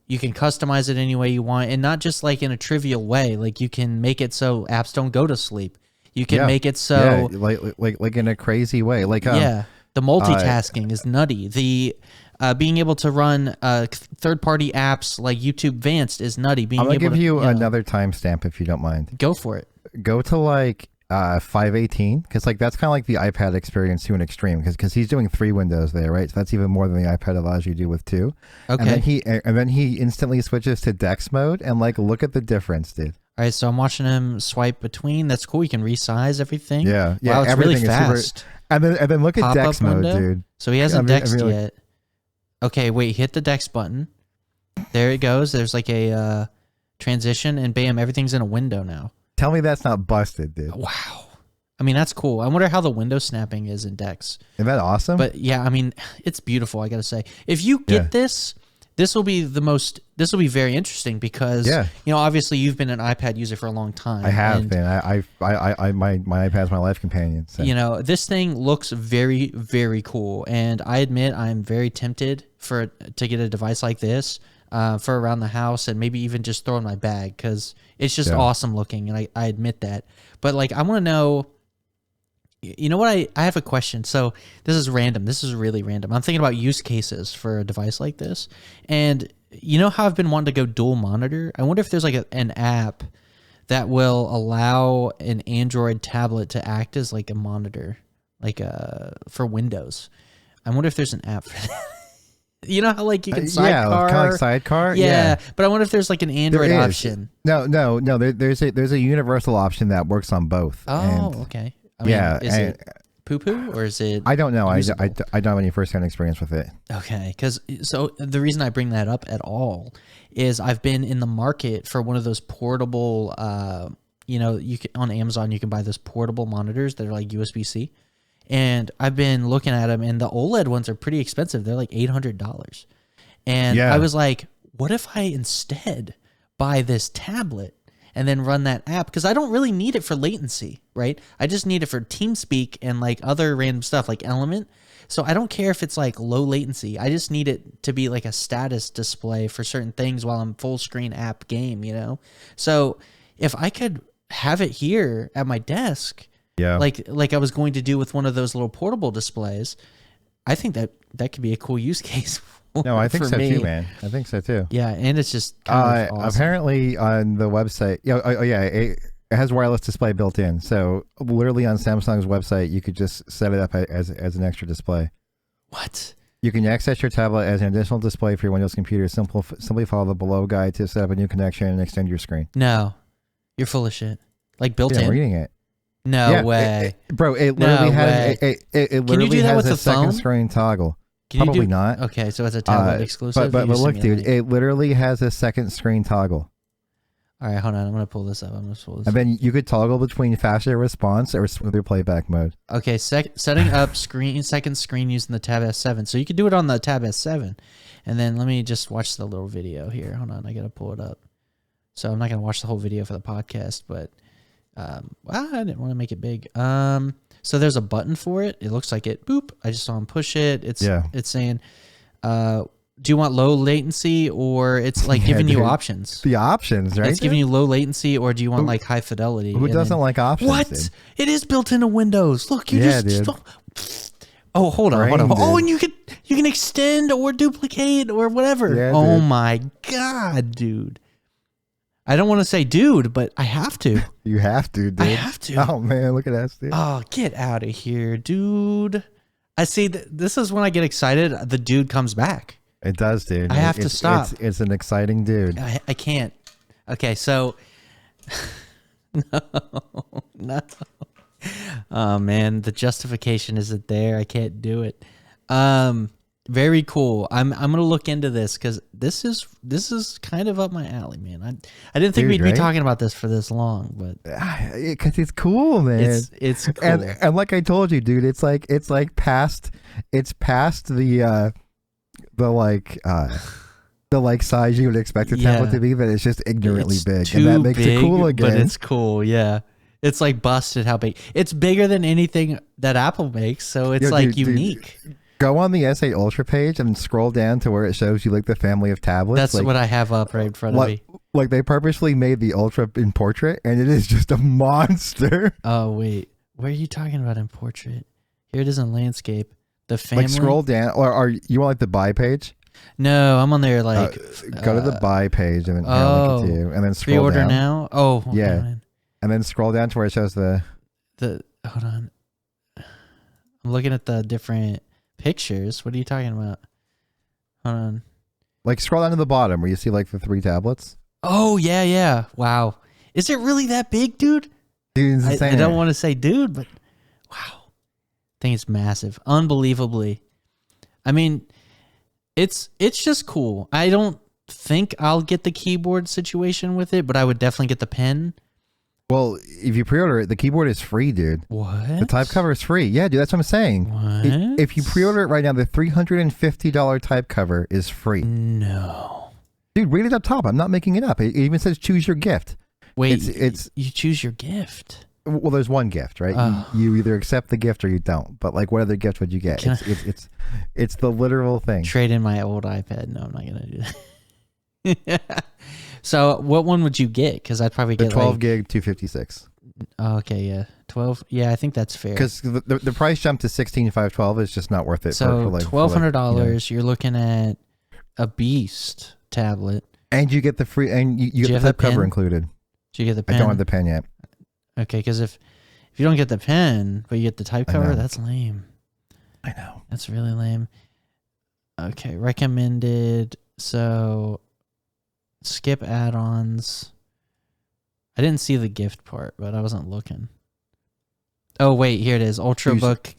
A: you can customize it any way you want, and not just like in a trivial way. Like you can make it so apps don't go to sleep. You can make it so
B: like in a crazy way. Like
A: the multitasking is nutty. The being able to run third-party apps like YouTube Advanced is nutty.
B: I'm gonna give you another timestamp if you don't mind.
A: Go for it.
B: Go to like 518, because like that's kind of like the iPad experience to an extreme, because he's doing 3 windows there, right? So that's even more than the iPad allows you to do with 2.
A: Okay.
B: And then he instantly switches to Dex mode, and like look at the difference, dude.
A: All right, so I'm watching him swipe between. That's cool. You can resize everything.
B: Yeah.
A: Wow, it's really fast.
B: And then look at Dex mode, dude.
A: So he hasn't dexed yet. Okay, wait. Hit the Dex button. There it goes. There's like a transition, and bam, everything's in a window now.
B: Tell me that's not busted, dude.
A: Wow. I mean, that's cool. I wonder how the window snapping is in Dex.
B: Isn't that awesome?
A: But yeah, I mean, it's beautiful, I got to say. If you get this will be very interesting because, you know, obviously you've been an iPad user for a long time.
B: I have been. My iPad's my life companion. So.
A: You know, this thing looks very, very cool. And I admit I'm very tempted to get a device like this for around the house, and maybe even just throw in my bag, because it's just awesome looking, and I admit that. But like, I want to know, you know what, I have a question. So this is random. This is really random. I'm thinking about use cases for a device like this, and you know how I've been wanting to go dual monitor? I wonder if there's like an app that will allow an Android tablet to act as like a monitor, like for Windows. I wonder if there's an app for that. You know how like you can sidecar?
B: Kind of like sidecar.
A: Yeah, but I wonder if there's like an Android option.
B: No. There's a universal option that works on both.
A: Oh, okay. I mean, is it poo-poo or is it?
B: I don't know. I don't have any first-hand experience with it.
A: Okay, so the reason I bring that up at all is I've been in the market for one of those portable. You know, on Amazon you can buy those portable monitors that are like USB-C. And I've been looking at them, and the OLED ones are pretty expensive. They're like $800. And I was like, what if I instead buy this tablet? and then run that app because I don't really need it for latency, right? I just need it for TeamSpeak and like other random stuff like Element. So I don't care if it's like low latency. I just need it to be like a status display for certain things while I'm full screen app game, you know? So if I could have it here at my desk, like I was going to do with one of those little portable displays, I think that could be a cool use case.
B: No, I think so too, man. I think so too.
A: Yeah, and it's just kind of awesome.
B: Apparently on the website, it has wireless display built in. So literally on Samsung's website, you could just set it up as an extra display.
A: What?
B: You can access your tablet as an additional display for your Windows computer. Simply follow the below guide to set up a new connection and extend your screen.
A: No, you're full of shit. Like built in.
B: I'm reading it.
A: No way,
B: bro. It literally has it literally has a second screen toggle. Probably not.
A: Okay, so it's a tablet exclusive.
B: But look, dude, it literally has a second screen toggle.
A: All right, hold on. I'm gonna pull this up.
B: And then you could toggle between faster response or smoother playback mode.
A: Okay, setting up second screen using the Tab S7. So you could do it on the Tab S7, and then let me just watch the little video here. Hold on, I gotta pull it up. So I'm not gonna watch the whole video for the podcast, but I didn't want to make it big. So there's a button for it. It looks like it. Boop. I just saw him push it. It's saying, do you want low latency, or it's like giving you options.
B: The options, right?
A: It's giving you low latency, or do you want like high fidelity?
B: Who doesn't like options?
A: What?
B: Dude?
A: It is built into Windows. Look, you
B: dude.
A: Oh, hold on.
B: Dude.
A: Oh, and you can extend or duplicate or whatever.
B: Yeah,
A: oh
B: dude.
A: My God, dude. I don't want to say dude, but I have to.
B: You have to, dude.
A: I have to.
B: Oh, man, look at that, dude.
A: Oh, get out of here, dude. I see. This is when I get excited. The dude comes back.
B: It does, dude.
A: I have to stop.
B: It's an exciting dude.
A: I can't. Okay, so... No. Oh, man. The justification isn't there. I can't do it. Very cool. I'm gonna look into this because this is kind of up my alley, man. I didn't think we'd be talking about this for this long, but
B: because it's cool, man.
A: It's cool.
B: And like I told you, dude, it's past the size you would expect a tablet to be, but it's just ignorantly big, and that makes it cool again.
A: But it's cool, yeah. It's like busted how big. It's bigger than anything that Apple makes, so it's unique.
B: Dude. Go on the S8 Ultra page and scroll down to where it shows you like the family of tablets.
A: That's what I have up right in front of me.
B: Like they purposely made the Ultra in portrait, and it is just a monster.
A: Oh wait, where are you talking about in portrait? Here it is in landscape. The family.
B: Like scroll down, or are you want like the buy page?
A: No, I'm on there. Like
B: go to the buy page and then link it to you, and then scroll
A: pre-order
B: down.
A: now. Oh
B: yeah,
A: man.
B: And then scroll down to where it shows the.
A: Hold on, I'm looking at the different pictures. What are you talking about? Hold on.
B: Like scroll down to the bottom where you see like the 3 tablets.
A: Oh yeah. Wow. Is it really that big, dude?
B: Dude,
A: I don't want to say dude, but wow. I think it's massive. Unbelievably. I mean, it's just cool. I don't think I'll get the keyboard situation with it, but I would definitely get the pen.
B: Well, if you pre-order it, the keyboard is free, dude.
A: What?
B: The type cover is free. Yeah, dude, that's what I'm saying.
A: What?
B: If you pre-order it right now, the $350 type cover is free.
A: No.
B: Dude, read it up top. I'm not making it up. It even says choose your gift.
A: Wait, it's you choose your gift.
B: Well, there's one gift, right?
A: Oh.
B: You either accept the gift or you don't. But like, what other gift would you get? It's the literal thing.
A: Trade in my old iPad. No, I'm not gonna do that. So, what one would you get? Because I'd probably get
B: 12 gig 256.
A: Oh, okay, yeah, 12. Yeah, I think that's fair.
B: Because the price jump to 16,512 is just not worth it.
A: So $1,200, you're looking at a beast tablet,
B: and you get the free, and you get the type cover included.
A: Do you get the pen?
B: I don't have the pen yet.
A: Okay, because if you don't get the pen, but you get the type cover, that's lame.
B: I know.
A: That's really lame. Okay, recommended. So, skip add-ons. I didn't see the gift part, but I wasn't looking. Oh, wait, here it is. Ultrabook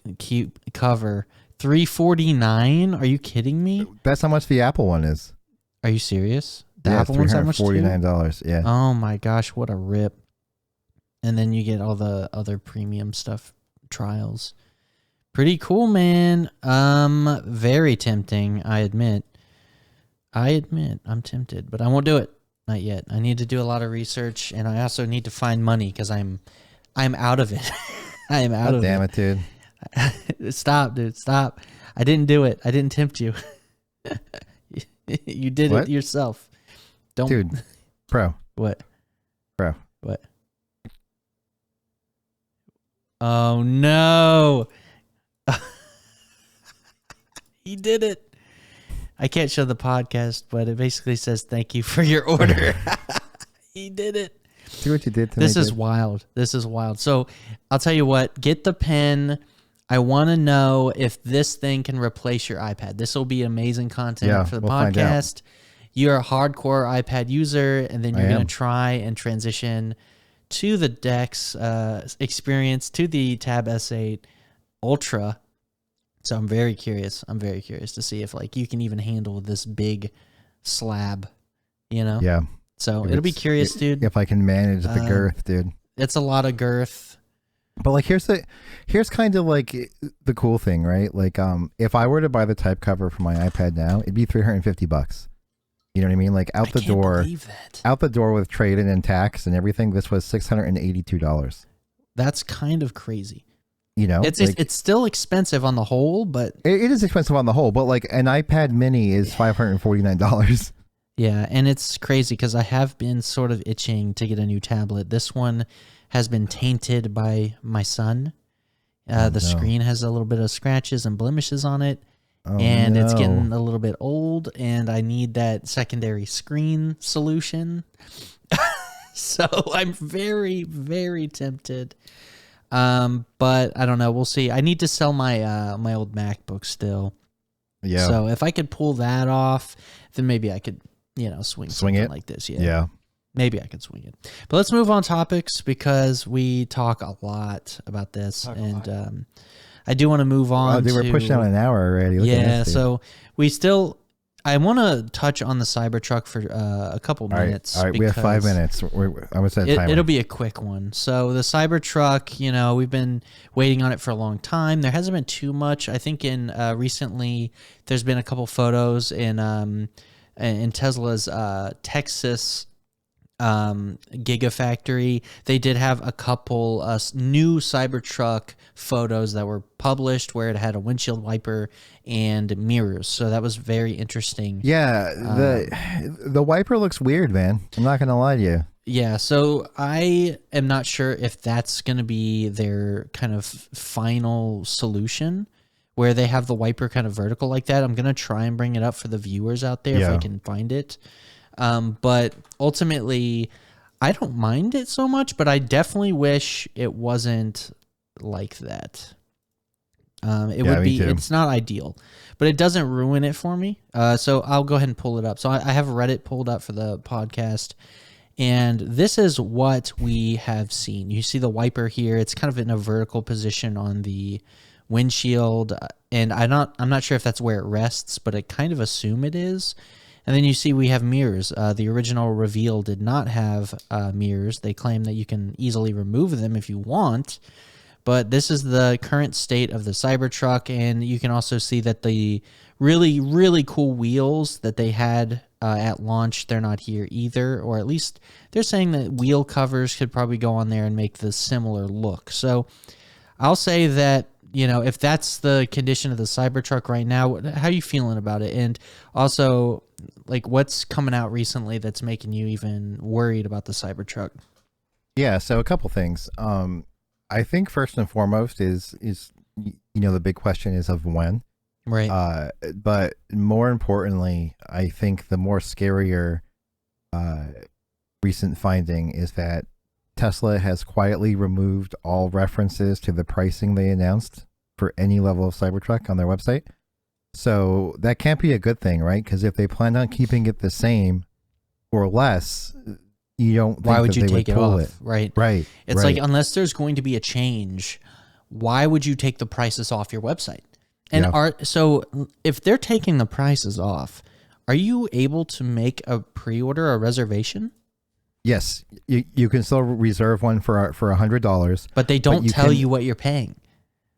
A: cover. $349? Are you kidding me?
B: That's how much the Apple one is.
A: Are you serious? The Apple one's that much too?
B: $49, yeah.
A: Oh my gosh, what a rip. And then you get all the other premium stuff, trials. Pretty cool, man. Very tempting, I admit. I'm tempted, but I won't do it. Not yet. I need to do a lot of research, and I also need to find money because I'm out of it. I am out of it.
B: Damn it,
A: dude. Stop, dude. Stop. I didn't do it. I didn't tempt you. You did it yourself. Don't,
B: dude. Bro.
A: What?
B: Bro.
A: What? Oh no. He did it. I can't show the podcast, but it basically says thank you for your order. He did it.
B: See what you did to me.
A: This is wild. This is wild. So I'll tell you what, get the pen. I want to know if this thing can replace your iPad. This will be amazing content for the podcast. You're a hardcore iPad user, and then you're going to try and transition to the Dex experience, to the Tab S8 Ultra. So I'm very curious. I'm very curious to see if like you can even handle this big slab, you know?
B: Yeah.
A: So it'll be curious, dude.
B: If I can manage the girth, dude.
A: It's a lot of girth.
B: But like here's kind of like the cool thing, right? Like if I were to buy the type cover for my iPad now, it'd be $350. You know what I mean? Like out the door with trade-in and tax and everything, this was $682.
A: That's kind of crazy.
B: You know,
A: it's still expensive on the whole, but
B: it is expensive on the whole. But like an iPad Mini is $549.
A: Yeah, and it's crazy because I have been sort of itching to get a new tablet. This one has been tainted by my son. The screen has a little bit of scratches and blemishes on it, and it's getting a little bit old, and I need that secondary screen solution. So I'm very, very tempted. But I don't know. We'll see. I need to sell my my old MacBook still. Yeah. So if I could pull that off, then maybe I could, you know, swing something it like this. Yeah. Yeah. Maybe I could swing it. But let's move on topics because we talk a lot about this, and I do want to move on.
B: Oh, dude, we're pushing out an hour already. Look at this,
A: so we still. I want to touch on the Cybertruck for a couple minutes.
B: All right, we have 5 minutes. I'm going to set a timer.
A: It'll be a quick one. So the Cybertruck, you know, we've been waiting on it for a long time. There hasn't been too much. I think in recently there's been a couple photos in Tesla's Texas Gigafactory. They did have a couple new Cybertruck photos that were published where it had a windshield wiper and mirrors. So that was very interesting.
B: Yeah, the wiper looks weird, man. I'm not gonna lie to you.
A: Yeah, so I am not sure if that's gonna be their kind of final solution where they have the wiper kind of vertical like that. I'm gonna try and bring it up for the viewers out there if I can find it. But ultimately, I don't mind it so much, but I definitely wish it wasn't like that. It would be, it's not ideal, but it doesn't ruin it for me. So I'll go ahead and pull it up. So I have Reddit pulled up for the podcast, and this is what we have seen. You see the wiper here. It's kind of in a vertical position on the windshield, and I'm not sure if that's where it rests, but I kind of assume it is. And then you see we have mirrors. The original reveal did not have mirrors. They claim that you can easily remove them if you want. But this is the current state of the Cybertruck. And you can also see that the really, really cool wheels that they had at launch, they're not here either. Or at least they're saying that wheel covers could probably go on there and make the similar look. So I'll say that, you know, if that's the condition of the Cybertruck right now, how are you feeling about it? And also, like, what's coming out recently that's making you even worried about the Cybertruck?
B: Yeah, so a couple things. I think first and foremost is you know, the big question is of when.
A: Right.
B: But more importantly, I think the more scarier recent finding is that Tesla has quietly removed all references to the pricing they announced for any level of Cybertruck on their website. So that can't be a good thing, right? Because if they plan on keeping it the same or less, you don't think
A: why would you
B: they
A: take
B: would
A: it
B: pull
A: off?
B: it.
A: Right.
B: Right.
A: It's like, unless there's going to be a change, why would you take the prices off your website? And so if they're taking the prices off, are you able to make a pre-order or reservation?
B: Yes, you can still reserve one for $100,
A: but they don't tell you what you're paying.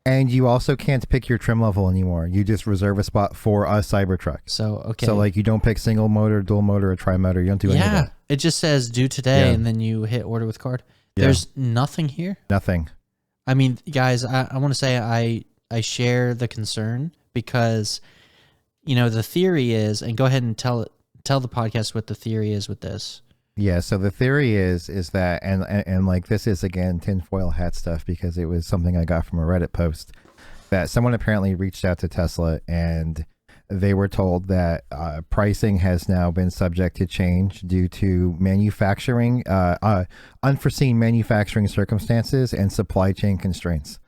B: And you also can't pick your trim level anymore. You just reserve a spot for a Cybertruck.
A: So, okay.
B: So, like, you don't pick single motor, dual motor, or tri-motor. You don't do any of that.
A: It just says due today, and then you hit order with card. There's nothing here?
B: Nothing.
A: I mean, guys, I want to say I share the concern because, you know, the theory is, and go ahead and tell the podcast what the theory is with this.
B: Yeah, so the theory is that, and like this is, again, tinfoil hat stuff because it was something I got from a Reddit post, that someone apparently reached out to Tesla and they were told that pricing has now been subject to change due to manufacturing, unforeseen manufacturing circumstances and supply chain constraints.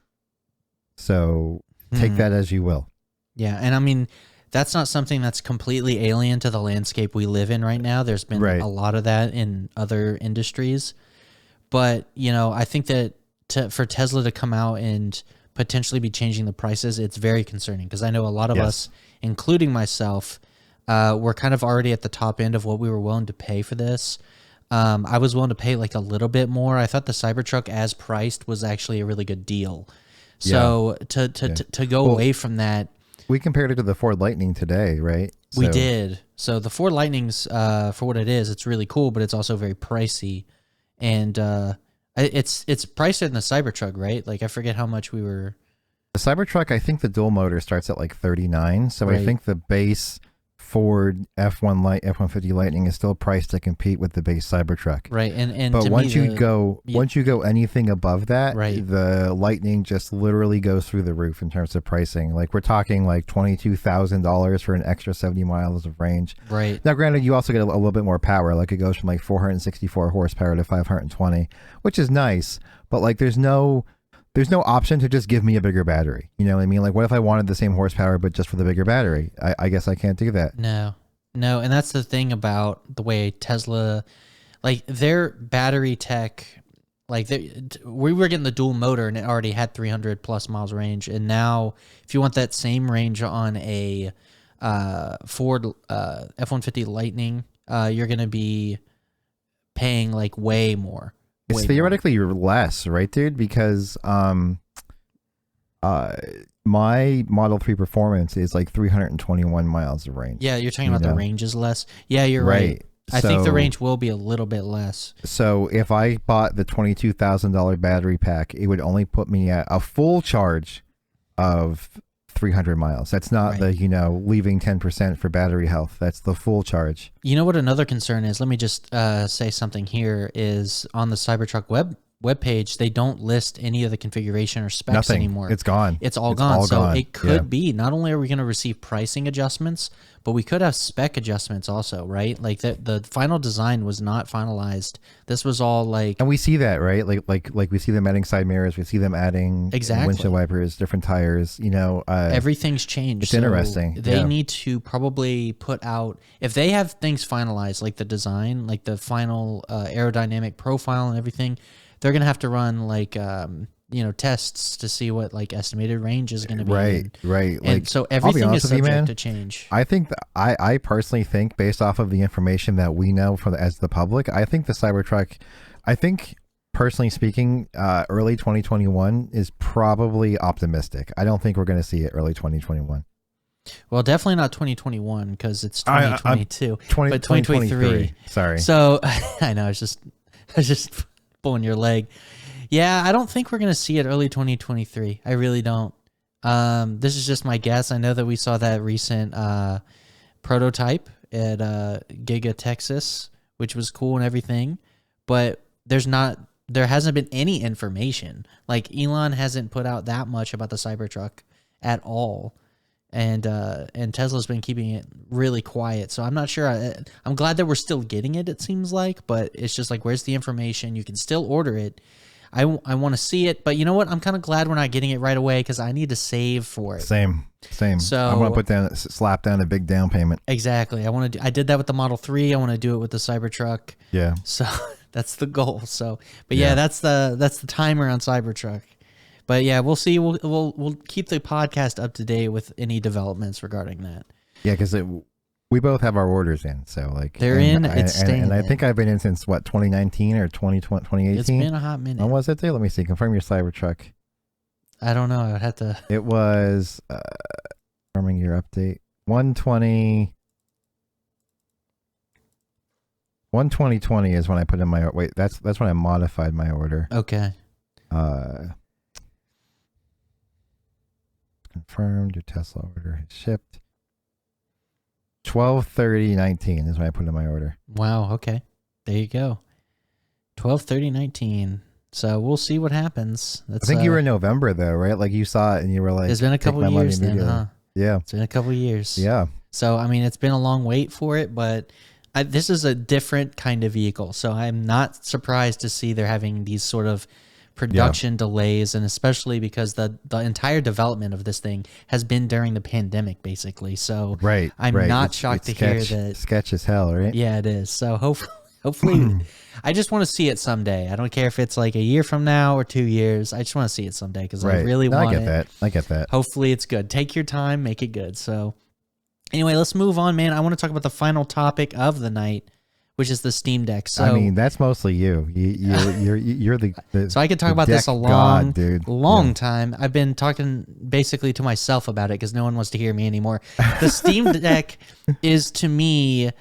B: So take that as you will. Yeah,
A: and I mean, that's not something that's completely alien to the landscape we live in right now. There's been a lot of that in other industries. But, you know, I think that for Tesla to come out and potentially be changing the prices, it's very concerning because I know a lot of us, including myself, we're kind of already at the top end of what we were willing to pay for this. I was willing to pay like a little bit more. I thought the Cybertruck as priced was actually a really good deal. So to go away from that,
B: we compared it to the Ford Lightning today, right?
A: So. We did. So the Ford Lightning's, for what it is, it's really cool, but it's also very pricey. And it's pricier than the Cybertruck, right? Like, I forget how much we were.
B: The Cybertruck, I think the dual motor starts at like 39. So I think the base Ford F-150 Lightning is still priced to compete with the base Cybertruck.
A: Right. And
B: but once you go anything above that, the Lightning just literally goes through the roof in terms of pricing. Like, we're talking like $22,000 for an extra 70 miles of range.
A: Right.
B: Now, granted, you also get a little bit more power. Like, it goes from like 464 horsepower to 520, which is nice. But like, there's no option to just give me a bigger battery. You know what I mean? Like, what if I wanted the same horsepower, but just for the bigger battery? I guess I can't do that.
A: No. And that's the thing about the way Tesla, like, their battery tech, like, we were getting the dual motor and it already had 300 plus miles range. And now if you want that same range on a Ford F-150 Lightning, you're going to be paying like way more.
B: It's theoretically less, right, dude? Because my Model 3 Performance is like 321 miles of range.
A: Yeah, you're talking about the range is less. Yeah, you're right. I think the range will be a little bit less.
B: So if I bought the $22,000 battery pack, it would only put me at a full charge of 300 miles. That's not the, leaving 10% for battery health. That's the full charge.
A: You know what another concern is? Let me just say something here is on the Cybertruck webpage, they don't list any of the configuration or specs anymore.
B: It's gone.
A: It's all gone. So it could be, not only are we going to receive pricing adjustments, but we could have spec adjustments also, right? Like the final design was not finalized. This was all like,
B: and we see that, right? Like we see them adding side mirrors, we see them adding windshield wipers, different tires.
A: Everything's changed.
B: It's interesting.
A: They need to probably put out, if they have things finalized, like the design, like the final aerodynamic profile and everything, they're gonna have to run like tests to see what like estimated range is gonna be.
B: Right.
A: And like, so everything is subject to change.
B: I think I personally think, based off of the information that we know as the public, I think the Cybertruck, personally speaking, early 2021 is probably optimistic. I don't think we're gonna see it early 2021.
A: Well, definitely not 2021 because it's 2022, but
B: 2023. Sorry.
A: So I know I was just pulling your leg. Yeah, I don't think we're going to see it early 2023. I really don't. This is just my guess. I know that we saw that recent prototype at Giga Texas, which was cool and everything, but there hasn't been any information. Like, Elon hasn't put out that much about the Cybertruck at all. And Tesla's been keeping it really quiet. So I'm not sure. I'm glad that we're still getting it, it seems like, but it's just like, where's the information? You can still order it. I want to see it, but you know what? I'm kind of glad we're not getting it right away because I need to save for it.
B: Same. So I want to slap down a big down payment.
A: Exactly. I did that with the Model 3. I want to do it with the Cybertruck.
B: Yeah.
A: So that's the goal. So, but yeah, that's the timer on Cybertruck. But yeah, we'll see. We'll keep the podcast up to date with any developments regarding that.
B: Yeah, because we both have our orders in, so like
A: they're in. It's staying.
B: And I think I've been in since 2019 or 2018.
A: It's been a hot minute.
B: When was it? Let me see. Confirm your Cybertruck.
A: I don't know. I would have to.
B: It was confirming your update. 120. 12020 is when I put in my wait. That's when I modified my order.
A: Okay.
B: Confirmed. Your Tesla order has shipped. 12/30/19 is when I put in my order.
A: Wow. Okay. There you go. 12/30/19. So we'll see what happens.
B: I think you were in November though, right? Like you saw it and you were like,
A: it's been a couple of years then, huh?
B: Yeah.
A: It's been a couple of years.
B: Yeah.
A: So, I mean, it's been a long wait for it, but this is a different kind of vehicle. So I'm not surprised to see they're having these sort of production delays, and especially because the entire development of this thing has been during the pandemic, basically. So I'm not shocked to hear that.
B: Sketch as hell, right?
A: Yeah, it is. So hopefully, I just want to see it someday. I don't care if it's like a year from now or 2 years. I just want to see it someday because I really want it.
B: I get that.
A: Hopefully it's good. Take your time, make it good. So anyway, let's move on, man. I want to talk about the final topic of the night, which is the Steam Deck. So
B: I mean, that's mostly you. You're the
A: so I could talk about this a long time. I've been talking basically to myself about it because no one wants to hear me anymore. The Steam Deck is, to me,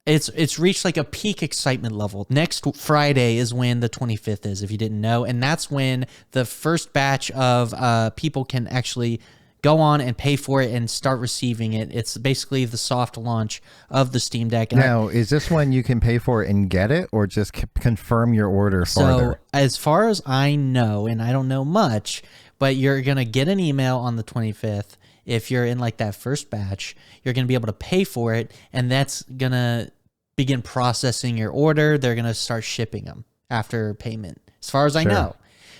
A: it's reached like a peak excitement level. Next Friday is when the 25th is, if you didn't know, and that's when the first batch of people can actually go on and pay for it and start receiving it. It's basically the soft launch of the Steam Deck. And
B: now, is this when you can pay for it and get it, or just confirm your order farther?
A: So, as far as I know, and I don't know much, but you're going to get an email on the 25th. If you're in like that first batch, you're going to be able to pay for it, and that's going to begin processing your order. They're going to start shipping them after payment, as far as I know.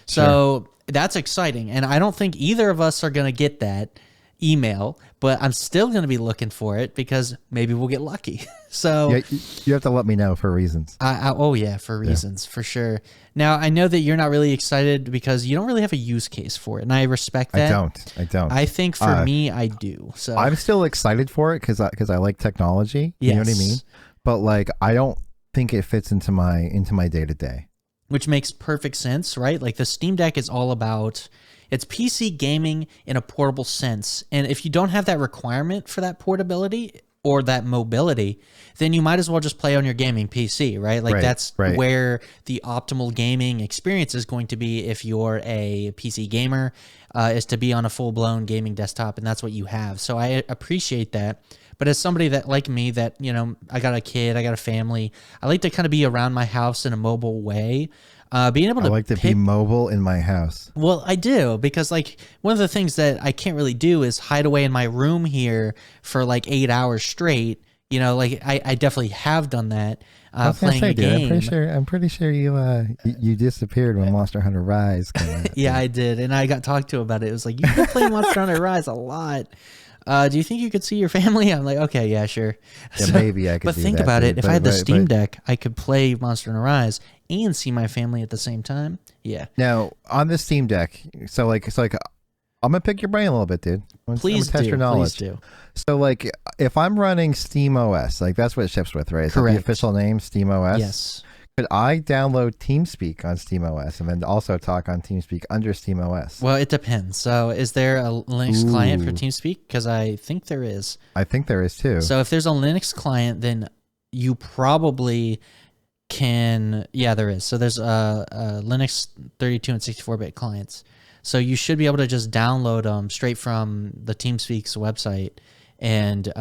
A: So that's exciting. And I don't think either of us are going to get that email, but I'm still going to be looking for it because maybe we'll get lucky. So
B: yeah, you have to let me know for reasons.
A: For reasons, for sure. Now, I know that you're not really excited because you don't really have a use case for it, and I respect that.
B: I don't.
A: I think for me, I do. So
B: I'm still excited for it because I like technology. You know what I mean? But like, I don't think it fits into my day to day.
A: Which makes perfect sense, right? Like the Steam Deck is all about, it's PC gaming in a portable sense. And if you don't have that requirement for that portability or that mobility, then you might as well just play on your gaming PC, right? Like that's where the optimal gaming experience is going to be if you're a PC gamer, is to be on a full-blown gaming desktop, and that's what you have. So I appreciate that. But as somebody that, like me, that, you know, I got a kid, I got a family, I like to kind of be around my house in a mobile way. Being able to
B: be mobile in my house.
A: Well, I do, because like one of the things that I can't really do is hide away in my room here for like 8 hours straight. You know, like I definitely have done that. Playing a game.
B: I'm pretty sure you disappeared when Monster Hunter Rise came out.
A: Yeah, I did, and I got talked to about it. It was like, you've been playing Monster Hunter Rise a lot. Do you think you could see your family? I'm like, okay, yeah, sure.
B: Yeah, so, maybe I could.
A: But think about it. If I had the Steam Deck, I could play Monster Hunter Rise and see my family at the same time. Yeah.
B: Now on the Steam Deck, so like I'm gonna pick your brain a little bit, dude.
A: Please
B: test your knowledge.
A: Please do.
B: So like, if I'm running SteamOS, like that's what it ships with, right? Is
A: correct.
B: That the official name, SteamOS?
A: Yes.
B: Could I download TeamSpeak on SteamOS and then also talk on TeamSpeak under SteamOS?
A: Well, it depends. So is there a Linux client for TeamSpeak? Because I think there is.
B: I think there is too.
A: So if there's a Linux client, then you probably can. Yeah, there is. So there's a Linux 32 and 64-bit clients. So you should be able to just download them straight from the TeamSpeak's website and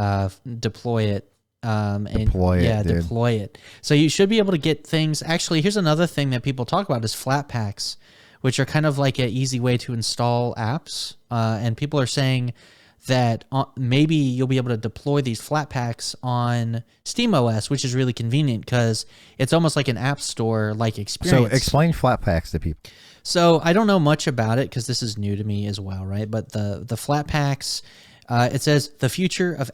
A: deploy it. Deploy it. So you should be able to get things. Actually, here's another thing that people talk about is flat packs, which are kind of like an easy way to install apps. And people are saying that maybe you'll be able to deploy these flat packs on SteamOS, which is really convenient because it's almost like an app store like experience.
B: So explain flat packs to people.
A: So I don't know much about it because this is new to me as well, right? But the flat packs, it says the future of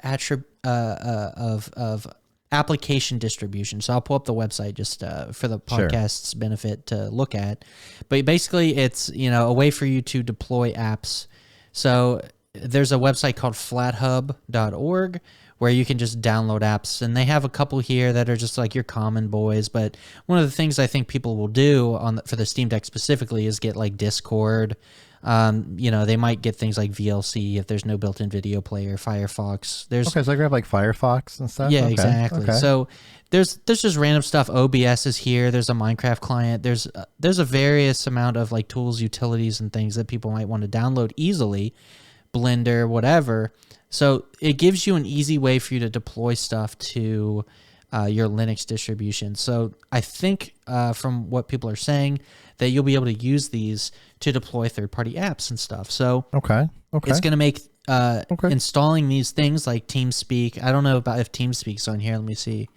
A: application distribution. So I'll pull up the website just for the podcast's benefit to look at. But basically, it's a way for you to deploy apps. So there's a website called flathub.org where you can just download apps, and they have a couple here that are just like your common boys. But one of the things I think people will do for the Steam Deck specifically is get like Discord. They might get things like VLC if there's no built-in video player, Firefox.
B: So I can have like Firefox and stuff.
A: Yeah, exactly. Okay. So there's just random stuff. OBS is here. There's a Minecraft client. There's a various amount of like tools, utilities, and things that people might want to download easily, Blender, whatever. So it gives you an easy way for you to deploy stuff to your Linux distribution. So I think from what people are saying that you'll be able to use these to deploy third-party apps and stuff. So it's going to make installing these things like TeamSpeak. I don't know about if TeamSpeak's on here. Let me see.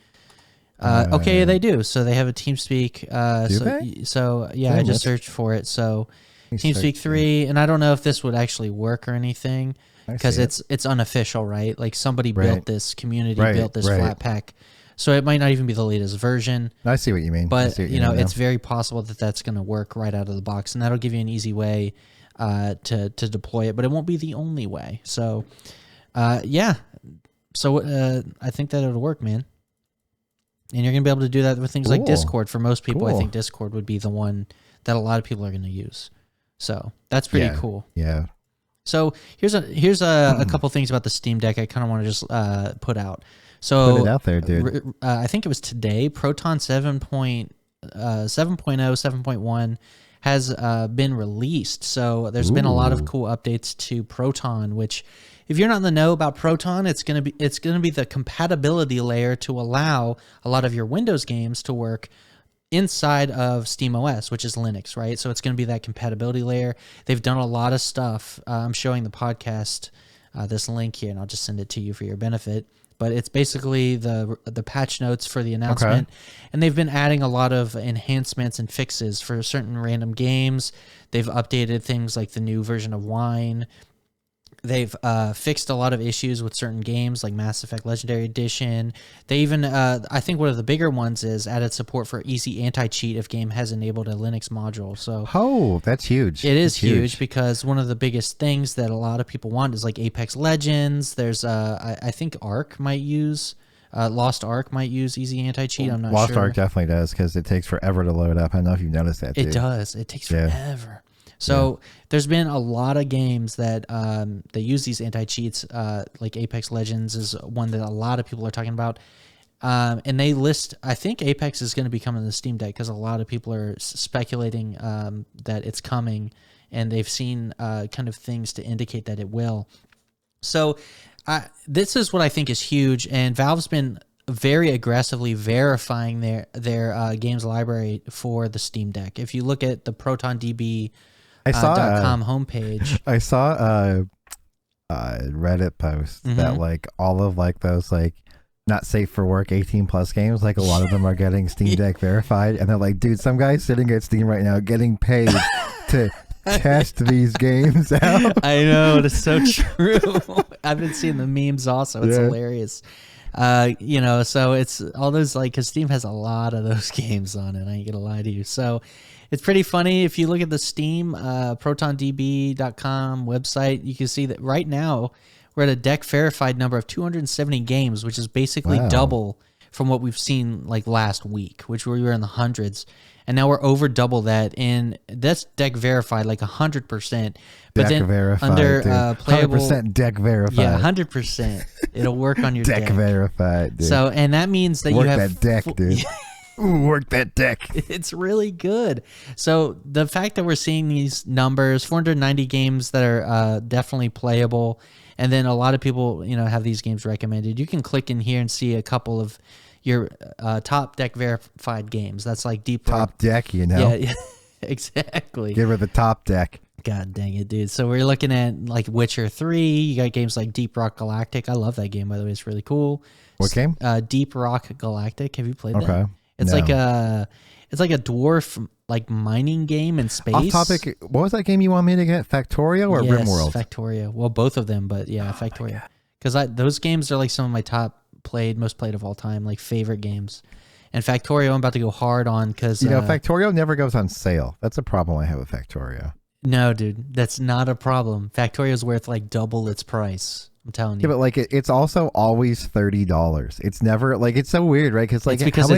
A: Okay, they do. So they have a TeamSpeak. I just searched for it. So TeamSpeak 3, and I don't know if this would actually work or anything because it's unofficial, right? Like somebody built this, community built this Flatpak. So it might not even be the latest version.
B: I see what you mean.
A: But, it's very possible that that's going to work right out of the box, and that'll give you an easy way to deploy it, but it won't be the only way. So, So I think that it'll work, man. And you're going to be able to do that with things like Discord. For most people, I think Discord would be the one that a lot of people are going to use. So that's pretty cool.
B: Yeah.
A: So here's a couple things about the Steam Deck I kind of want to just put out. So
B: put it out there, dude.
A: I think it was today. Proton 7.0, 7.1 has been released. So there's been a lot of cool updates to Proton. Which, if you're not in the know about Proton, it's gonna be the compatibility layer to allow a lot of your Windows games to work inside of SteamOS, which is Linux, right? So it's going to be that compatibility layer. They've done a lot of stuff. I'm showing the podcast this link here, and I'll just send it to you for your benefit. But it's basically the patch notes for the announcement. And they've been adding a lot of enhancements and fixes for certain random games. They've updated things like the new version of Wine. They've fixed a lot of issues with certain games like Mass Effect Legendary Edition. They even, I think one of the bigger ones is added support for easy anti-cheat if game has enabled a Linux module. So
B: that's huge.
A: It is huge because one of the biggest things that a lot of people want is like Apex Legends. There's, I think Ark might use, Lost Ark might use easy anti-cheat. I'm not sure.
B: Lost Ark definitely does because it takes forever to load up. I don't know if you've noticed that, dude.
A: It does. It takes forever. So there's been a lot of games that they use these anti-cheats, like Apex Legends is one that a lot of people are talking about. And they list, I think Apex is going to be coming to the Steam Deck because a lot of people are speculating that it's coming, and they've seen kind of things to indicate that it will. So this is what I think is huge, and Valve's been very aggressively verifying their games library for the Steam Deck. If you look at the ProtonDB .com homepage.
B: I saw a Reddit post that like all of like those like not safe for work 18 plus games, like a lot of them are getting Steam Deck verified, and they're like, dude, some guy's sitting at Steam right now getting paid to test these games out.
A: I know, that's so true. I've been seeing the memes also. It's hilarious. So it's all those, like, because Steam has a lot of those games on it. I ain't gonna lie to you. So it's pretty funny. If you look at the Steam ProtonDB.com website, you can see that right now we're at a deck verified number of 270 games, which is basically double from what we've seen like last week, which we were in the hundreds. And now we're over double that, and that's deck verified like 100%. But
B: deck
A: then
B: verified,
A: under playable,
B: 100% deck verified.
A: Yeah, 100%. It'll work on your deck.
B: Deck verified, dude.
A: So, and that means that
B: work
A: you have
B: that deck, dude. Ooh, work that deck.
A: It's really good. So the fact that we're seeing these numbers, 490 games that are definitely playable, and then a lot of people, have these games recommended. You can click in here and see a couple of your top deck verified games. That's like deep
B: top deck,
A: Yeah, exactly.
B: Give her the top deck.
A: God dang it, dude. So we're looking at like Witcher 3. You got games like Deep Rock Galactic. I love that game, by the way. It's really cool.
B: What game?
A: Deep Rock Galactic. Have you played that?
B: Okay.
A: It's like a dwarf like mining game in space.
B: Off topic. What was that game you want me to get? Factorio or RimWorld?
A: Factorio. Well, both of them, but yeah, Factorio. Because those games are like some of my most played of all time, like favorite games. And Factorio, I'm about to go hard on because
B: Factorio never goes on sale. That's a problem I have with Factorio.
A: No, dude, that's not a problem. Factorio is worth like double its price I'm telling you.
B: Yeah, but like it's also always $30. It's never like it's so weird, right? Because like
A: how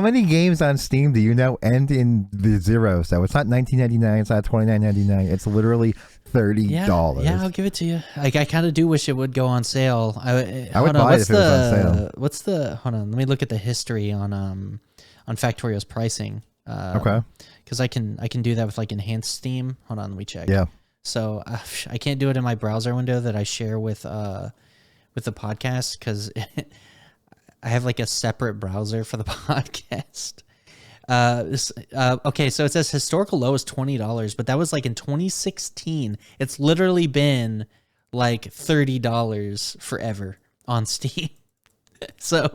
B: many games on Steam do you know end in the zero? So it's not $19.99, it's not $29.99. It's literally $30.
A: Yeah, I'll give it to you. Like I kind of do wish it would go on sale.
B: I would buy it if it was on sale.
A: What's the? Hold on, let me look at the history on Factorio's pricing.
B: Okay.
A: Because I can do that with like enhanced Steam. Hold on, let me check.
B: Yeah.
A: So I can't do it in my browser window that I share with the podcast because I have like a separate browser for the podcast. Okay, so it says historical low is $20, but that was like in 2016. It's literally been like $30 forever on Steam. So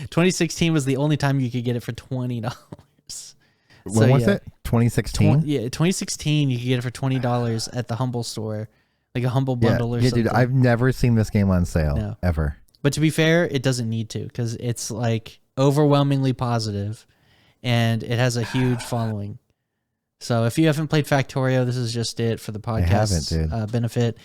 A: 2016 was the only time you could get it for $20.
B: When was it? 2016?
A: Yeah, 2016, you could get it for $20 at the Humble store, like a Humble bundle or something.
B: Dude, I've never seen this game on sale, ever.
A: But to be fair, it doesn't need to because it's like overwhelmingly positive and it has a huge following. So if you haven't played Factorio, this is just it for the podcast benefit.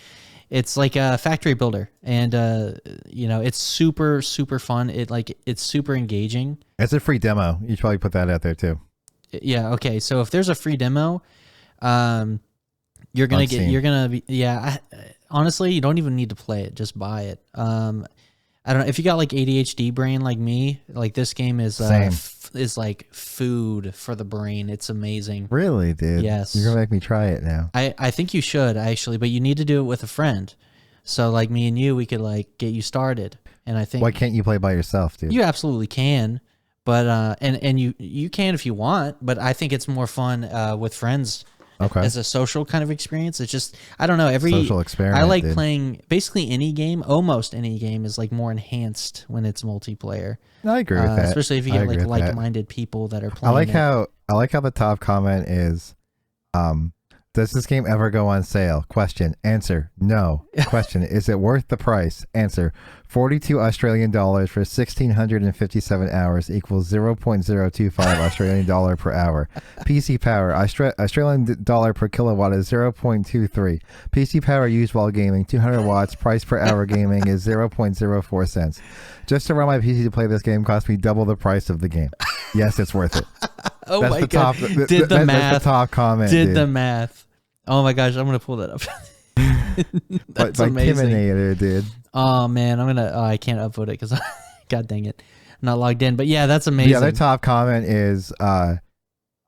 A: It's like a factory builder, and it's super, super fun. It's super engaging.
B: It's a free demo. You should probably put that out there too.
A: Yeah. Okay. So if there's a free demo, honestly, you don't even need to play it. Just buy it. I don't know if you got like ADHD brain like me, like this game is like food for the brain. It's amazing.
B: Really, dude?
A: Yes.
B: You're gonna make me try it now.
A: I think you should actually, but you need to do it with a friend. So like me and you, we could like get you started. And I think
B: why can't you play by yourself, dude?
A: You absolutely can. But and you can if you want, but I think it's more fun with friends as a social kind of experience. It's just I don't know, every
B: social experiment.
A: I like playing basically any game, almost any game is like more enhanced when it's multiplayer.
B: I agree with that.
A: Especially if you get like-minded people that are playing.
B: I like how the top comment is does this game ever go on sale? Question. Answer. No. Question. Is it worth the price? Answer. 42 Australian dollars for 1,657 hours equals 0.025 Australian dollar per hour. PC power. Australian dollar per kilowatt is 0.23. PC power used while gaming. 200 watts. Price per hour gaming is 0.04 cents. Just to run my PC to play this game cost me double the price of the game. Yes, it's worth it.
A: Oh my god! Did the math?
B: That's the top comment.
A: Did the math? Oh my gosh! I'm gonna pull that up. That's amazing,
B: Timinator, dude.
A: Oh man, I can't upvote it because god dang it, I'm not logged in. But yeah, that's amazing.
B: The other top comment is I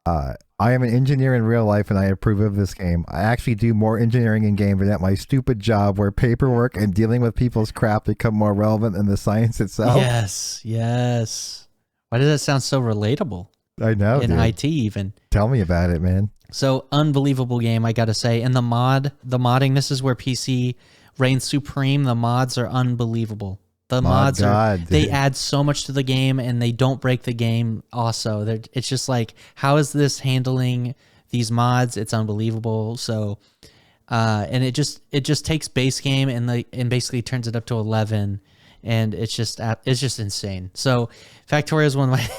B: am an engineer in real life and I approve of this game. I actually do more engineering in game than at my stupid job where paperwork and dealing with people's crap become more relevant than the science itself.
A: Yes. Why does that sound so relatable?
B: I know,
A: in
B: dude.
A: IT even.
B: Tell me about it, man.
A: So unbelievable game, I gotta say. And the modding, this is where PC reigns supreme. The mods are unbelievable. The mods they add so much to the game and they don't break the game also. It's just like, how is this handling these mods? It's unbelievable. So and it just takes base game and basically turns it up to 11, and it's just insane. So Factorio is one of my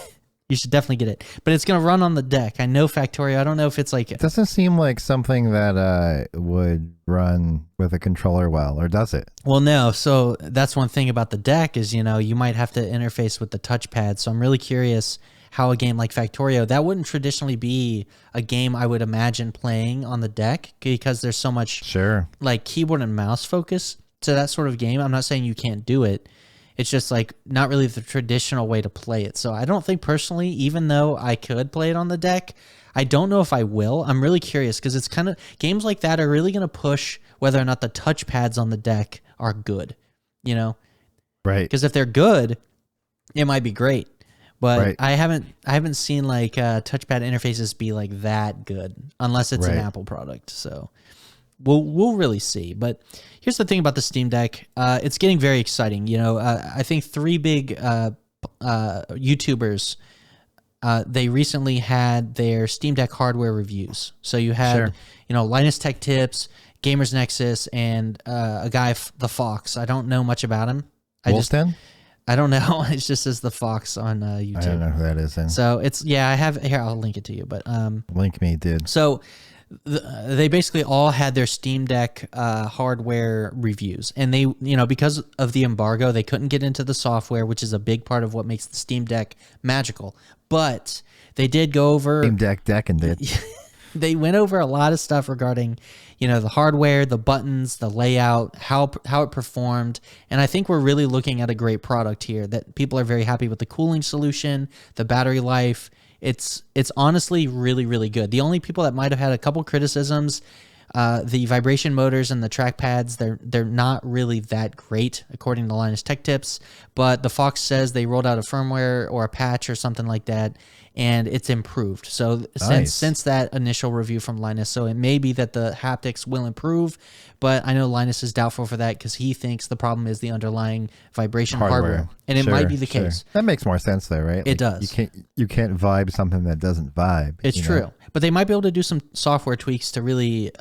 A: you should definitely get it, but it's gonna run on the deck. I know Factorio. I don't know if it's like.
B: It doesn't seem like something that would run with a controller well, or does it?
A: Well, no. So that's one thing about the deck is you might have to interface with the touchpad. So I'm really curious how a game like Factorio, that wouldn't traditionally be a game I would imagine playing on the deck because there's so much like keyboard and mouse focus to that sort of game. I'm not saying you can't do it. It's just like not really the traditional way to play it. So I don't think personally, even though I could play it on the deck, I don't know if I will. I'm really curious because it's kind of games like that are really going to push whether or not the touchpads on the deck are good, Right. Because if they're good, it might be great. But I haven't seen like touchpad interfaces be like that good unless it's an Apple product. So we'll really see. But here's the thing about the Steam Deck. It's getting very exciting. I think 3 big YouTubers, they recently had their Steam Deck hardware reviews. So you had, Linus Tech Tips, Gamers Nexus, and a guy, The Fox. I don't know much about him. I don't know. It just says The Fox on YouTube.
B: I don't know who that is then.
A: So it's, I have, here, I'll link it to you. But
B: link me, dude.
A: So they basically all had their Steam Deck hardware reviews, and they, because of the embargo, they couldn't get into the software, which is a big part of what makes the Steam Deck magical. But they did go over
B: Steam Deck and did.
A: They went over a lot of stuff regarding, the hardware, the buttons, the layout, how it performed, and I think we're really looking at a great product here. That people are very happy with the cooling solution, the battery life. It's honestly really, really good. The only people that might have had a couple criticisms, the vibration motors and the trackpads, they're not really that great according to Linus Tech Tips, but the Fox says they rolled out a firmware or a patch or something like that, and it's improved. So
B: Nice.
A: since that initial review from Linus, so it may be that the haptics will improve, but I know Linus is doubtful for that because he thinks the problem is the underlying vibration hardware. And it might be the case.
B: That makes more sense though, right?
A: It does.
B: You can't vibe something that doesn't vibe.
A: It's true. But they might be able to do some software tweaks to really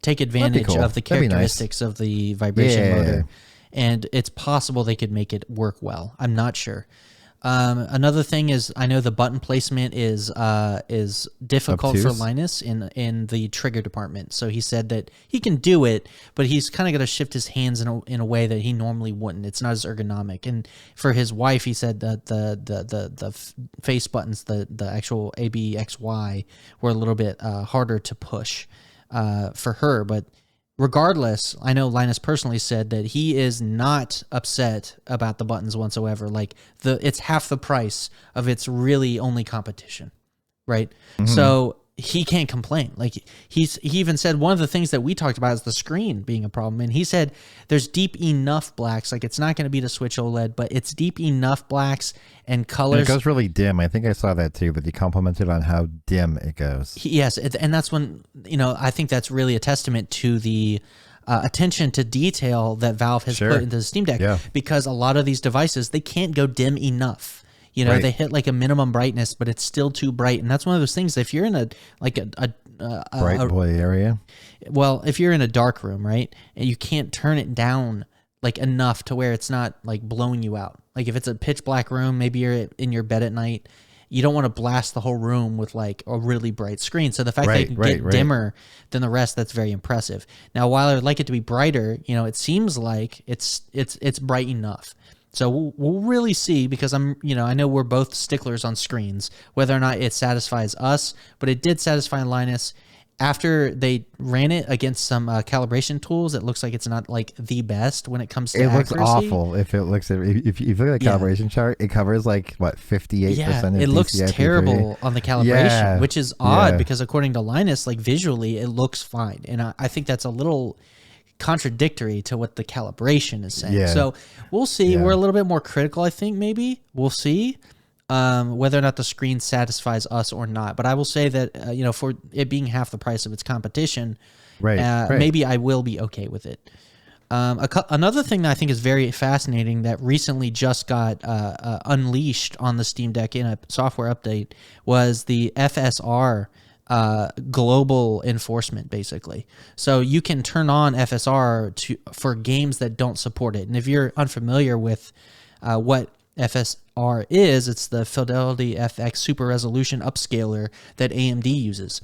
A: take advantage
B: cool.
A: of the characteristics of the vibration motor. And it's possible they could make it work well. I'm not sure. Another thing is, I know the button placement is difficult for
B: Obtuse.
A: Linus in the trigger department. So he said that he can do it, but he's kind of got to shift his hands in a way that he normally wouldn't. It's not as ergonomic. And for his wife, he said that the face buttons, the actual A, B, X, Y, were a little bit harder to push for her, but. Regardless, I know Linus personally said that he is not upset about the buttons whatsoever. Like it's half the price of its really only competition, right? Mm-hmm. So he can't complain. Like he even said one of the things that we talked about is the screen being a problem, and he said there's deep enough blacks. Like it's not going to be the Switch OLED, but it's deep enough blacks and colors.
B: And it goes really dim. I think I saw that too, but he complimented on how dim it goes.
A: Yes, and that's when I think that's really a testament to the attention to detail that Valve has put into the Steam Deck.
B: Yeah.
A: Because a lot of these devices, they can't go dim enough.
B: Right.
A: They hit like a minimum brightness, but it's still too bright, and that's one of those things. If you're in a
B: bright boy area,
A: well, if you're in a dark room, right, and you can't turn it down like enough to where it's not like blowing you out. Like if it's a pitch black room, maybe you're in your bed at night, you don't want to blast the whole room with like a really bright screen. So the fact that it can get dimmer than the rest, that's very impressive. Now, while I would like it to be brighter, it seems like it's bright enough. So we'll really see, because I know we're both sticklers on screens, whether or not it satisfies us, but it did satisfy Linus. After they ran it against some calibration tools, it looks like it's not like the best when it comes to accuracy.
B: It looks awful if you look at the calibration chart. It covers like 58%.
A: Yeah,
B: of
A: it looks
B: DCI-P3.
A: terrible on the calibration, which is odd because according to Linus, like visually, it looks fine, and I think that's a little contradictory to what the calibration is saying.
B: Yeah.
A: So we'll see. Yeah. We're a little bit more critical, I think. Maybe we'll see. Whether or not the screen satisfies us or not. But I will say that, for it being half the price of its competition, maybe I will be okay with it. Another thing that I think is very fascinating that recently just got unleashed on the Steam Deck in a software update was the FSR global enforcement, basically. So you can turn on FSR for games that don't support it. And if you're unfamiliar with what FSR is, it's the Fidelity FX Super Resolution Upscaler that AMD uses.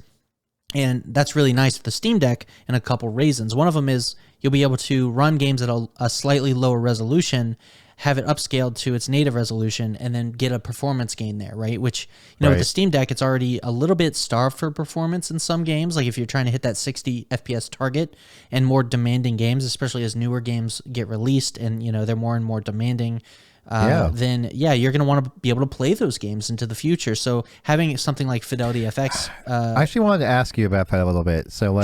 A: And that's really nice with the Steam Deck in a couple reasons. One of them is you'll be able to run games at a slightly lower resolution, have it upscaled to its native resolution, and then get a performance gain there, right? Which, with the Steam Deck, it's already a little bit starved for performance in some games. Like if you're trying to hit that 60 FPS target and more demanding games, especially as newer games get released and, they're more and more demanding, then you're going to want to be able to play those games into the future. So having something like Fidelity FX...
B: I actually wanted to ask you about that a little bit. So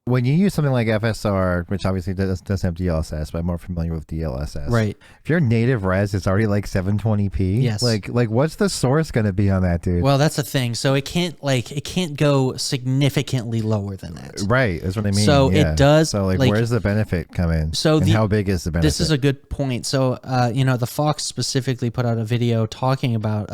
B: when you use something like FSR, which obviously doesn't have DLSS, but I'm more familiar with DLSS.
A: Right.
B: If your native res is already like 720p,
A: yes.
B: Like what's the source going to be on that, dude?
A: Well, that's the thing. So it can't go significantly lower than that.
B: Right. That's what I mean.
A: So it does.
B: So where's the benefit come in?
A: So
B: and how big is the benefit?
A: This is a good point. So the Fox specifically put out a video talking about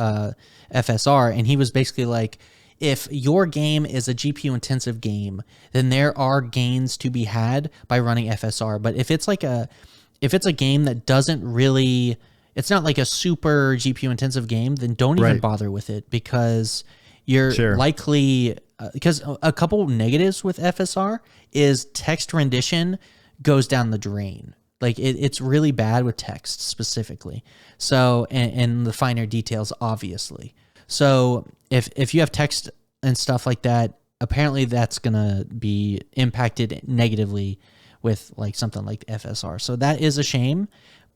A: FSR, and he was basically like, if your game is a GPU intensive game, then there are gains to be had by running FSR. But if it's a game that doesn't really, it's not like a super GPU intensive game, then don't even bother with it, because you're likely because a couple negatives with FSR is text rendition goes down the drain. Like it's really bad with text specifically. So, and the finer details, obviously. So if you have text and stuff like that, apparently that's going to be impacted negatively with like something like FSR. So that is a shame.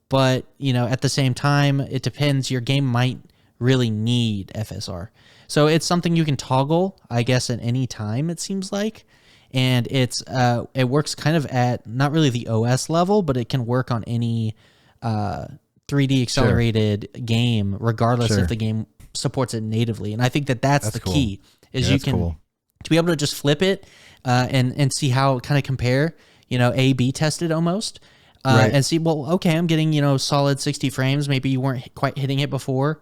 A: But, you know, at the same time, it depends. Your game might really need FSR. So it's something you can toggle, I guess, at any time, it seems like. And it works kind of at not really the OS level, but it can work on any 3D accelerated game, regardless if the game supports it natively. And I think that's the key, is you can to be able to just flip it and see how it kind of compare, you know, A/B tested almost. And see, well, okay, I'm getting, you know, solid 60 frames. Maybe you weren't quite hitting it before.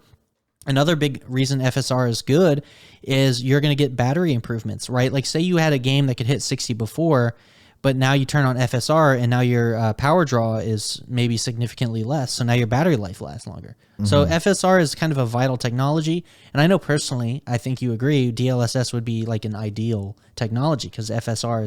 A: Another big reason FSR is good is you're going to get battery improvements, right? Like say you had a game that could hit 60 before, but now you turn on FSR and now your power draw is maybe significantly less. So now your battery life lasts longer. Mm-hmm. So FSR is kind of a vital technology. And I know personally, I think you agree, DLSS would be like an ideal technology because FSR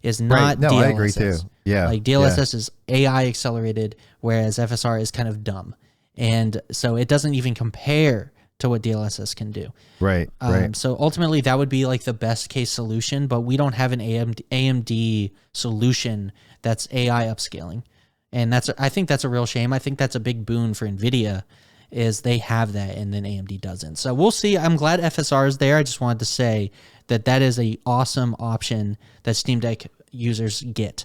A: is not DLSS.
B: I agree too. Yeah.
A: Like DLSS is AI accelerated, whereas FSR is kind of dumb. And so it doesn't even compare to what DLSS can do. Right. So ultimately that would be like the best case solution, but we don't have an AMD solution that's AI upscaling. And I think that's a real shame. I think that's a big boon for NVIDIA is they have that and then AMD doesn't. So we'll see. I'm glad FSR is there. I just wanted to say that is a awesome option that Steam Deck users get.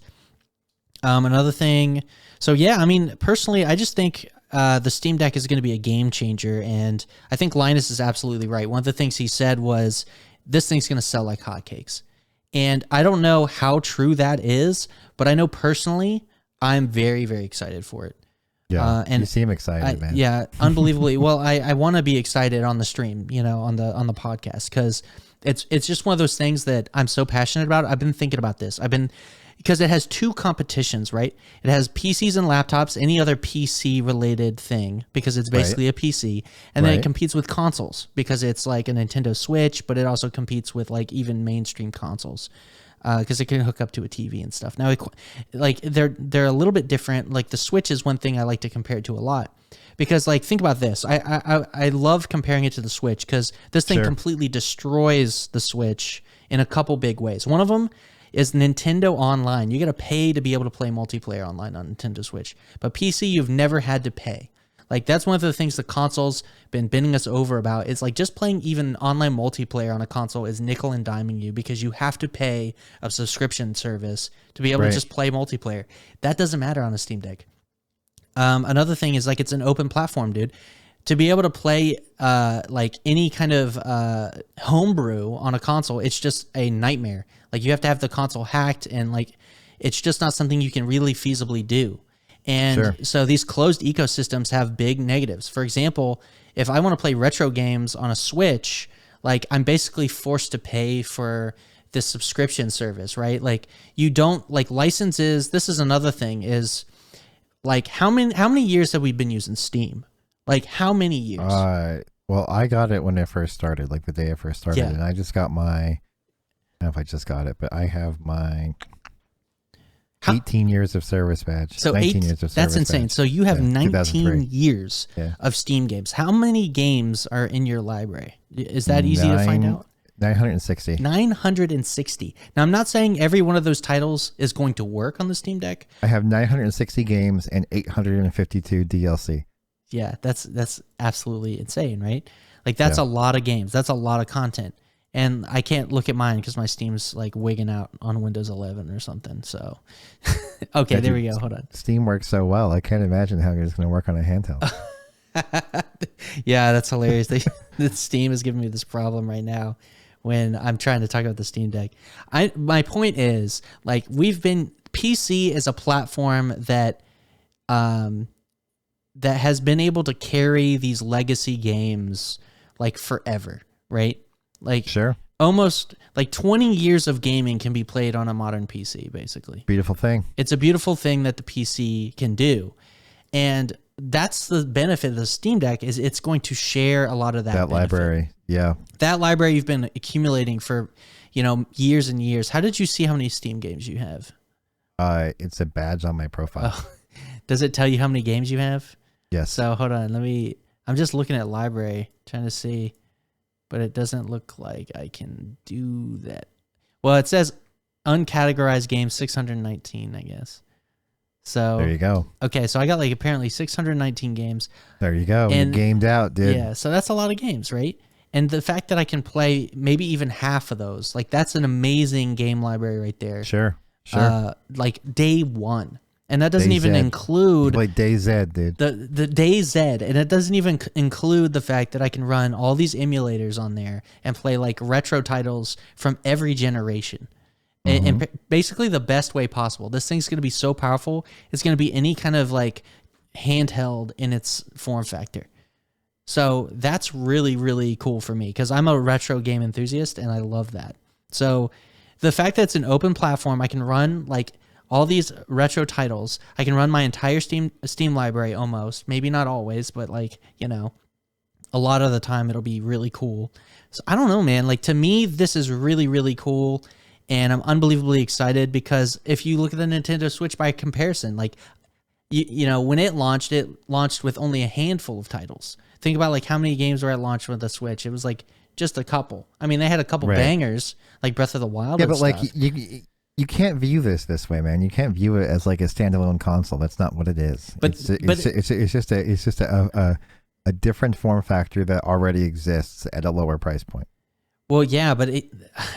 A: Another thing. So yeah, I mean, personally, I just think the Steam Deck is going to be a game changer, and I think Linus is absolutely right. One of the things he said was, this thing's going to sell like hotcakes. And I don't know how true that is, but I know personally, I'm very, very excited for it.
B: Yeah, and you seem excited, man.
A: Yeah, unbelievably. Well, I want to be excited on the stream, you know, on the podcast, because it's just one of those things that I'm so passionate about. I've been thinking about this. Because it has two competitions, right? It has PCs and laptops, any other PC-related thing, because it's basically a PC. And then it competes with consoles, because it's like a Nintendo Switch, but it also competes with like even mainstream consoles, because it can hook up to a TV and stuff. Now, like they're a little bit different. Like the Switch is one thing I like to compare it to a lot. Because like think about this. I love comparing it to the Switch, because this thing completely destroys the Switch in a couple big ways. One of them is Nintendo Online. You got to pay to be able to play multiplayer online on Nintendo Switch. But PC, you've never had to pay. Like, that's one of the things the console's been bending us over about. It's like just playing even online multiplayer on a console is nickel and diming you, because you have to pay a subscription service to be able to just play multiplayer. That doesn't matter on a Steam Deck. Another thing is, like, it's an open platform, dude. To be able to play like any kind of homebrew on a console, it's just a nightmare. Like, you have to have the console hacked, and like it's just not something you can really feasibly do. And so these closed ecosystems have big negatives. For example, if I want to play retro games on a Switch, like I'm basically forced to pay for this subscription service, right? Like you don't like licenses. This is another thing is like how many years have we been using Steam? Like how many years?
B: Well, I got it when it first started, like the day it first started, and I just got my. I don't know if I just got it, but I have my 18 years of service badge.
A: So
B: 19 years of service
A: that's insane.
B: Badge.
A: So you have 19 years of Steam games. How many games are in your library? Is that easy to find out?
B: 960.
A: 960. Now, I'm not saying every one of those titles is going to work on the Steam Deck.
B: I have 960 games and 852 DLC.
A: Yeah, that's absolutely insane, right? Like that's a lot of games. That's a lot of content. And I can't look at mine because my Steam's like wigging out on Windows 11 or something. So, okay, there we go. Hold on.
B: Steam works so well. I can't imagine how it's going to work on a handheld.
A: Yeah, that's hilarious. The Steam is giving me this problem right now when I'm trying to talk about the Steam Deck. My point is, like, PC is a platform that has been able to carry these legacy games like forever, right? Like almost like 20 years of gaming can be played on a modern PC, basically.
B: Beautiful thing.
A: It's a beautiful thing that the PC can do. And that's the benefit of the Steam Deck is it's going to share a lot of that
B: library. Yeah.
A: That library you've been accumulating for, years and years. How did you see how many Steam games you have?
B: It's a badge on my profile.
A: Oh, does it tell you how many games you have?
B: Yes.
A: So hold on, I'm just looking at library, trying to see, but it doesn't look like I can do that. Well, it says uncategorized games 619, I guess. So
B: there you go.
A: Okay, so I got apparently 619 games.
B: There you go. And, you gamed out, dude.
A: Yeah, so that's a lot of games, right? And the fact that I can play maybe even half of those, that's an amazing game library right there.
B: Sure.
A: Day one. And that doesn't even include
B: DayZ, dude.
A: The DayZ, and it doesn't even include the fact that I can run all these emulators on there and play retro titles from every generation. And basically the best way possible. This thing's going to be so powerful. It's going to be any kind of handheld in its form factor. So that's really, really cool for me because I'm a retro game enthusiast and I love that. So the fact that it's an open platform, I can run all these retro titles. I can run my entire Steam library almost. Maybe not always, but a lot of the time it'll be really cool. So I don't know, man. To me, this is really, really cool. And I'm unbelievably excited because if you look at the Nintendo Switch by comparison, when it launched with only a handful of titles. Think about how many games were at launch with the Switch. It was just a couple. I mean, they had a couple bangers like Breath of the Wild.
B: Yeah, but you can't view this way, man. You can't view it as a standalone console. That's not what it is. But it's just a different form factor that already exists at a lower price point.
A: Well, yeah, but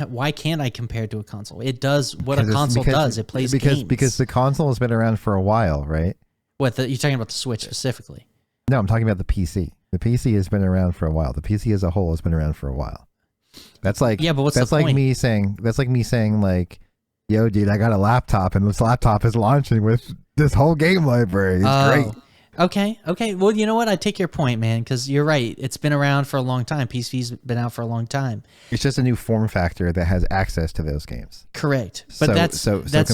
A: why can't I compare it to a console? It does what a console does. It plays games.
B: Because the console has been around for a while, right?
A: What, you're talking about the Switch specifically?
B: No, I'm talking about the PC. The PC has been around for a while. The PC as a whole has been around for a while. That's yeah, but what's the point? That's like me saying yo, dude, I got a laptop and this laptop is launching with this whole game library. It's great.
A: Okay. Well, you know what? I take your point, man, because you're right. It's been around for a long time. PC's been out for a long time.
B: It's just a new form factor that has access to those games.
A: Correct. But that's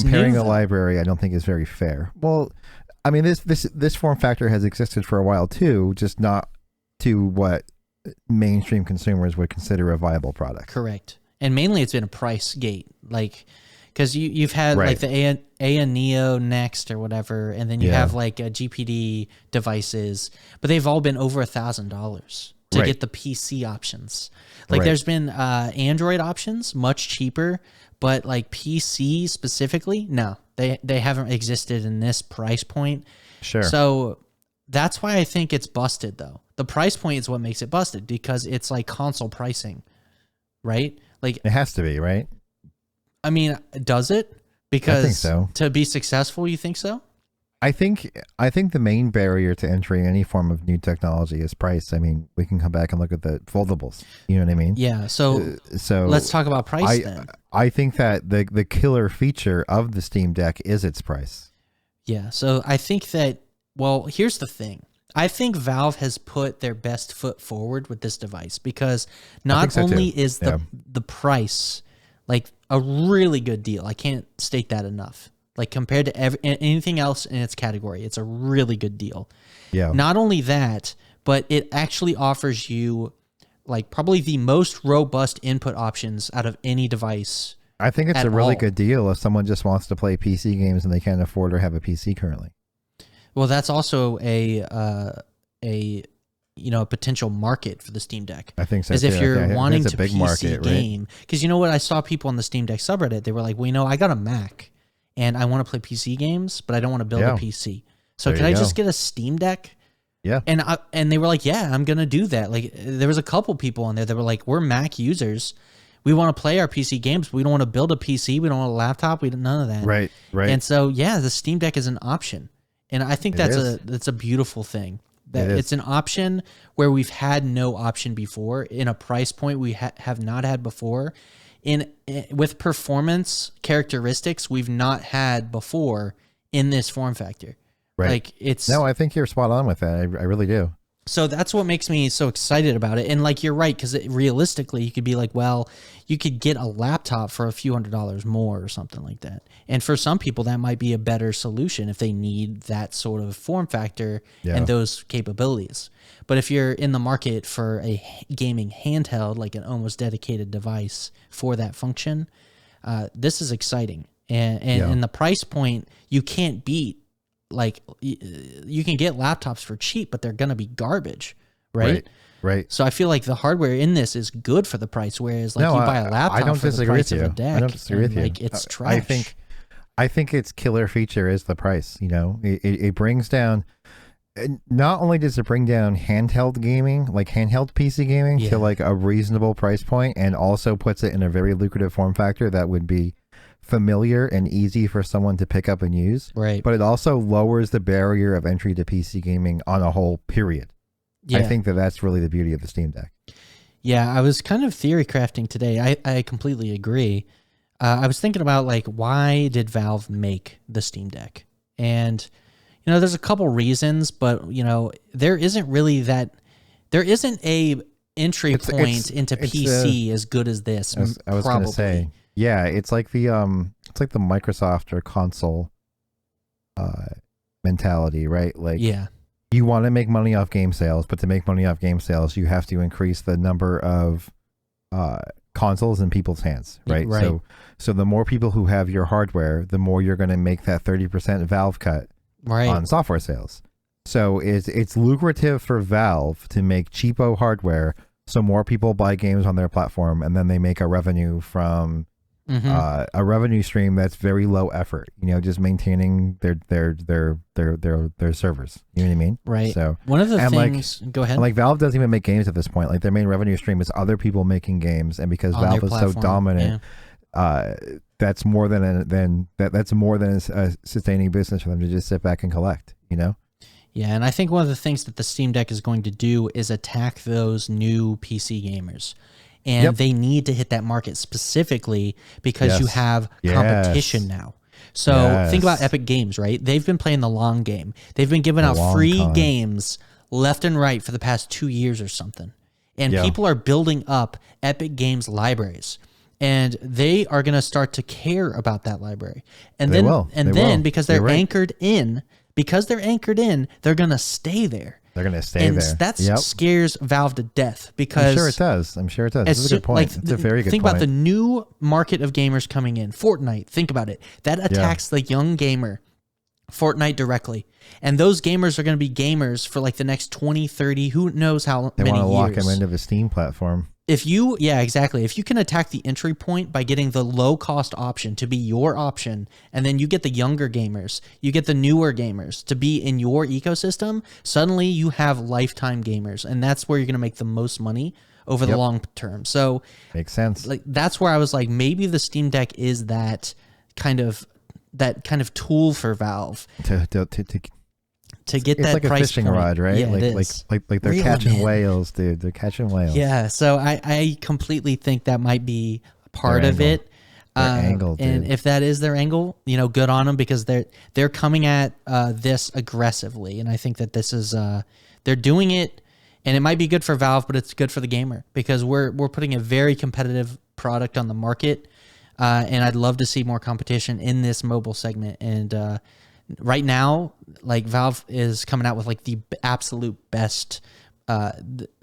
B: comparing
A: new,
B: a library, I don't think is very fair. Well, I mean, this form factor has existed for a while too, just not to what mainstream consumers would consider a viable product.
A: Correct. And mainly it's been a price gate, because you've had the Aya Neo Next or whatever, and then you have GPD devices, but they've all been over $1,000 to get the PC options. There's been Android options much cheaper, but PC specifically, no, they haven't existed in this price point.
B: Sure.
A: So that's why I think it's busted though. The price point is what makes it busted because it's console pricing, right?
B: It has to be, right?
A: I mean, does it? Because
B: I think so.
A: To be successful, you think so?
B: I think the main barrier to entering any form of new technology is price. I mean, we can come back and look at the foldables. You know what I mean?
A: Yeah. So let's talk about price then.
B: I think that the killer feature of the Steam Deck is its price.
A: Yeah. So I think that, well, here's the thing. I think Valve has put their best foot forward with this device because not only is the price a really good deal. I can't state that enough. Compared to anything else in its category, it's a really good deal.
B: Yeah.
A: Not only that, but it actually offers you probably the most robust input options out of any device.
B: I think it's a really good deal if someone just wants to play PC games and they can't afford or have a PC currently.
A: Well, that's also a potential market for the Steam Deck.
B: I think so.
A: As if you're wanting to
B: big
A: PC
B: market,
A: game, because you know what, I saw people on the Steam Deck subreddit. They were like, "Well, I got a Mac, and I want to play PC games, but I don't want to build a PC. So can I just get a Steam Deck?"
B: Yeah.
A: And they were like, "Yeah, I'm gonna do that." There was a couple people on there that were like, "We're Mac users. We want to play our PC games. We don't want to build a PC. We don't want a laptop. We don't none of that."
B: Right.
A: And so the Steam Deck is an option, and I think that's a beautiful thing. That it's an option where we've had no option before in a price point we have not had before, with performance characteristics we've not had before in this form factor.
B: Right. No, I think you're spot on with that. I really do.
A: So that's what makes me so excited about it. And you're right, because realistically, you could be like, well, you could get a laptop for a few $100s more or something like that. And for some people, that might be a better solution if they need that sort of form factor and those capabilities. But if you're in the market for a gaming handheld, like an almost dedicated device for that function, this is exciting. And the price point, you can't beat. Like, you can get laptops for cheap, but they're going to be garbage, right?
B: Right.
A: So I feel like the hardware in this is good for the price, whereas like you buy a laptop for the price of a deck.
B: I don't disagree with you.
A: Like, it's trash.
B: I think its killer feature is the price. You know, it brings down. Not only does it bring down handheld gaming, like handheld PC gaming, to like a reasonable price point, and also puts it in a very lucrative form factor that would be familiar and easy for someone to pick up and use.
A: Right.
B: But it also lowers the barrier of entry to PC gaming on a whole, period. Yeah. I think that's really the beauty of the Steam Deck.
A: Yeah, I was kind of theory crafting today. I completely agree. I was thinking about, like, why did Valve make the Steam Deck? And, you know, there's a couple reasons, but, you know, there isn't a entry point into PC as good as this.
B: I was going to say, yeah, it's like the Microsoft or console mentality, right? Like, yeah. You want to make money off game sales, but to make money off game sales, you have to increase the number of consoles in people's hands, right? So the more people who have your hardware, the more you're going to make that 30% Valve cut on software sales. So it's lucrative for Valve to make cheapo hardware, so more people buy games on their platform, and then they make a revenue from a revenue stream that's very low effort, you know, just maintaining their servers. You know what I mean?
A: Right.
B: So
A: one of the things, go ahead.
B: Like Valve doesn't even make games at this point. Like their main revenue stream is other people making games, and because Valve is so dominant, that's more than a sustaining business for them to just sit back and collect. You know?
A: Yeah, and I think one of the things that the Steam Deck is going to do is attack those new PC gamers. And they need to hit that market specifically because you have competition now. So think about Epic Games, right? They've been playing the long game. They've been giving out free games left and right for the past 2 years or something. And people are building up Epic Games libraries. And they are going to start to care about that library. And then because they're anchored in, they're going to stay there.
B: They're going to stay there.
A: That scares Valve to death because...
B: I'm sure it does. This is a good point. It's a very good point.
A: Think about the new market of gamers coming in. Fortnite, think about it. That attacks the young gamer. Fortnite directly. And those gamers are going to be gamers for like the next 20, 30, who knows how many years. They want to lock
B: them into the Steam platform.
A: If you can attack the entry point by getting the low cost option to be your option, and then you get the younger gamers, you get the newer gamers to be in your ecosystem, suddenly you have lifetime gamers, and that's where you're going to make the most money over the long term. So
B: makes sense.
A: Like that's where I was like, maybe the Steam Deck is that kind of tool for Valve to get
B: it's
A: that
B: like
A: price
B: a fishing
A: point.
B: rod, right?
A: Yeah,
B: like they're catching whales, dude. They're catching whales.
A: Yeah, so I completely think that might be part of it.
B: Their angle, dude.
A: And if that is their angle, you know, good on them because they're coming at this aggressively, and I think that this is they're doing it, and it might be good for Valve, but it's good for the gamer because we're putting a very competitive product on the market, and I'd love to see more competition in this mobile segment. And right now, like Valve is coming out with like the absolute best.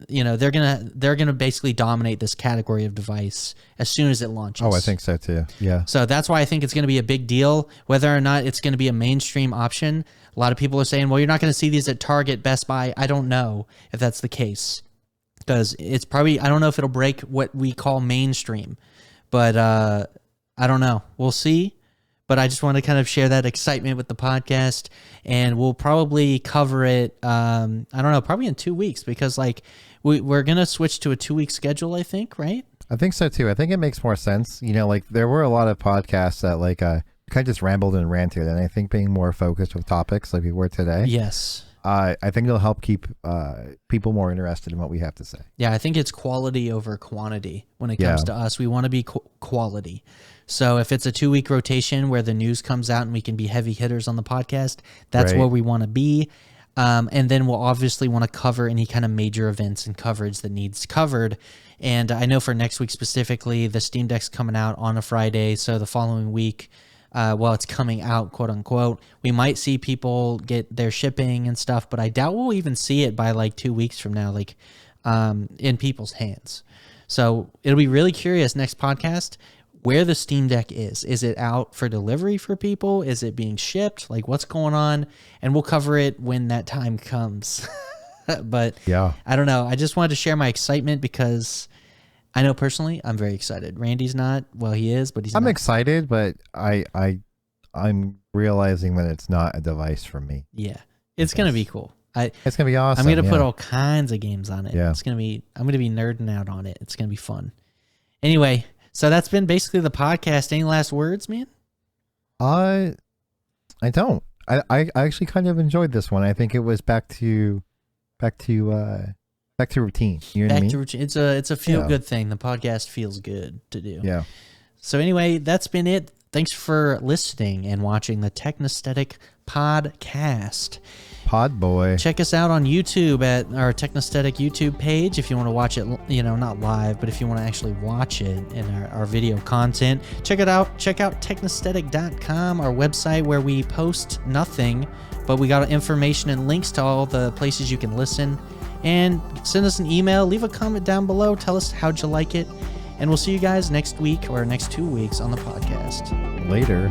A: You know, they're gonna basically dominate this category of device as soon as it launches.
B: Oh, I think so too. Yeah.
A: So that's why I think it's going to be a big deal. Whether or not it's going to be a mainstream option, a lot of people are saying, "Well, you're not going to see these at Target, Best Buy." I don't know if that's the case because it's probably I don't know if it'll break what we call mainstream, but I don't know. We'll see. But I just want to kind of share that excitement with the podcast, and we'll probably cover it, I don't know, probably in 2 weeks because, like, we're going to switch to a 2-week schedule, I think, right?
B: I think so, too. I think it makes more sense. You know, like, there were a lot of podcasts that, like, kind of just rambled and ranted, and I think being more focused with topics like we were today.
A: Yes.
B: I think it'll help keep people more interested in what we have to say.
A: Yeah, I think it's quality over quantity when it comes to us. We want to be quality. So if it's a 2-week rotation where the news comes out and we can be heavy hitters on the podcast, that's where we want to be. And then we'll obviously want to cover any kind of major events and coverage that needs covered. And I know for next week specifically, the Steam Deck's coming out on a Friday. So the following week, while it's coming out, quote unquote. We might see people get their shipping and stuff, but I doubt we'll even see it by like 2 weeks from now, like in people's hands. So it'll be really curious next podcast where the Steam Deck is. Is it out for delivery for people? Is it being shipped? Like, what's going on? And we'll cover it when that time comes. But yeah, I don't know. I just wanted to share my excitement because I know personally I'm very excited. Randy's not. Well, he is, but
B: I'm
A: not.
B: Excited, but I'm realizing that it's not a device for me.
A: Yeah, it's gonna be cool.
B: It's gonna be awesome.
A: I'm gonna put all kinds of games on it.
B: Yeah,
A: I'm gonna be nerding out on it. It's gonna be fun. Anyway, so that's been basically the podcast. Any last words, man?
B: I don't. I actually kind of enjoyed this one. I think it was back to routine. You know what I mean?
A: Back to routine. It's a feel good thing. The podcast feels good to do.
B: Yeah.
A: So anyway, that's been it. Thanks for listening and watching the Technosthetic podcast.
B: Pod boy.
A: Check us out on YouTube at our Technosthetic YouTube page if you want to watch it, not live, but if you want to actually watch it in our video content. Check it out. Check out technosthetic.com, our website where we post nothing, but we got information and links to all the places you can listen. And send us an email. Leave a comment down below. Tell us how'd you like it. And we'll see you guys next week or next 2 weeks on the podcast.
B: Later.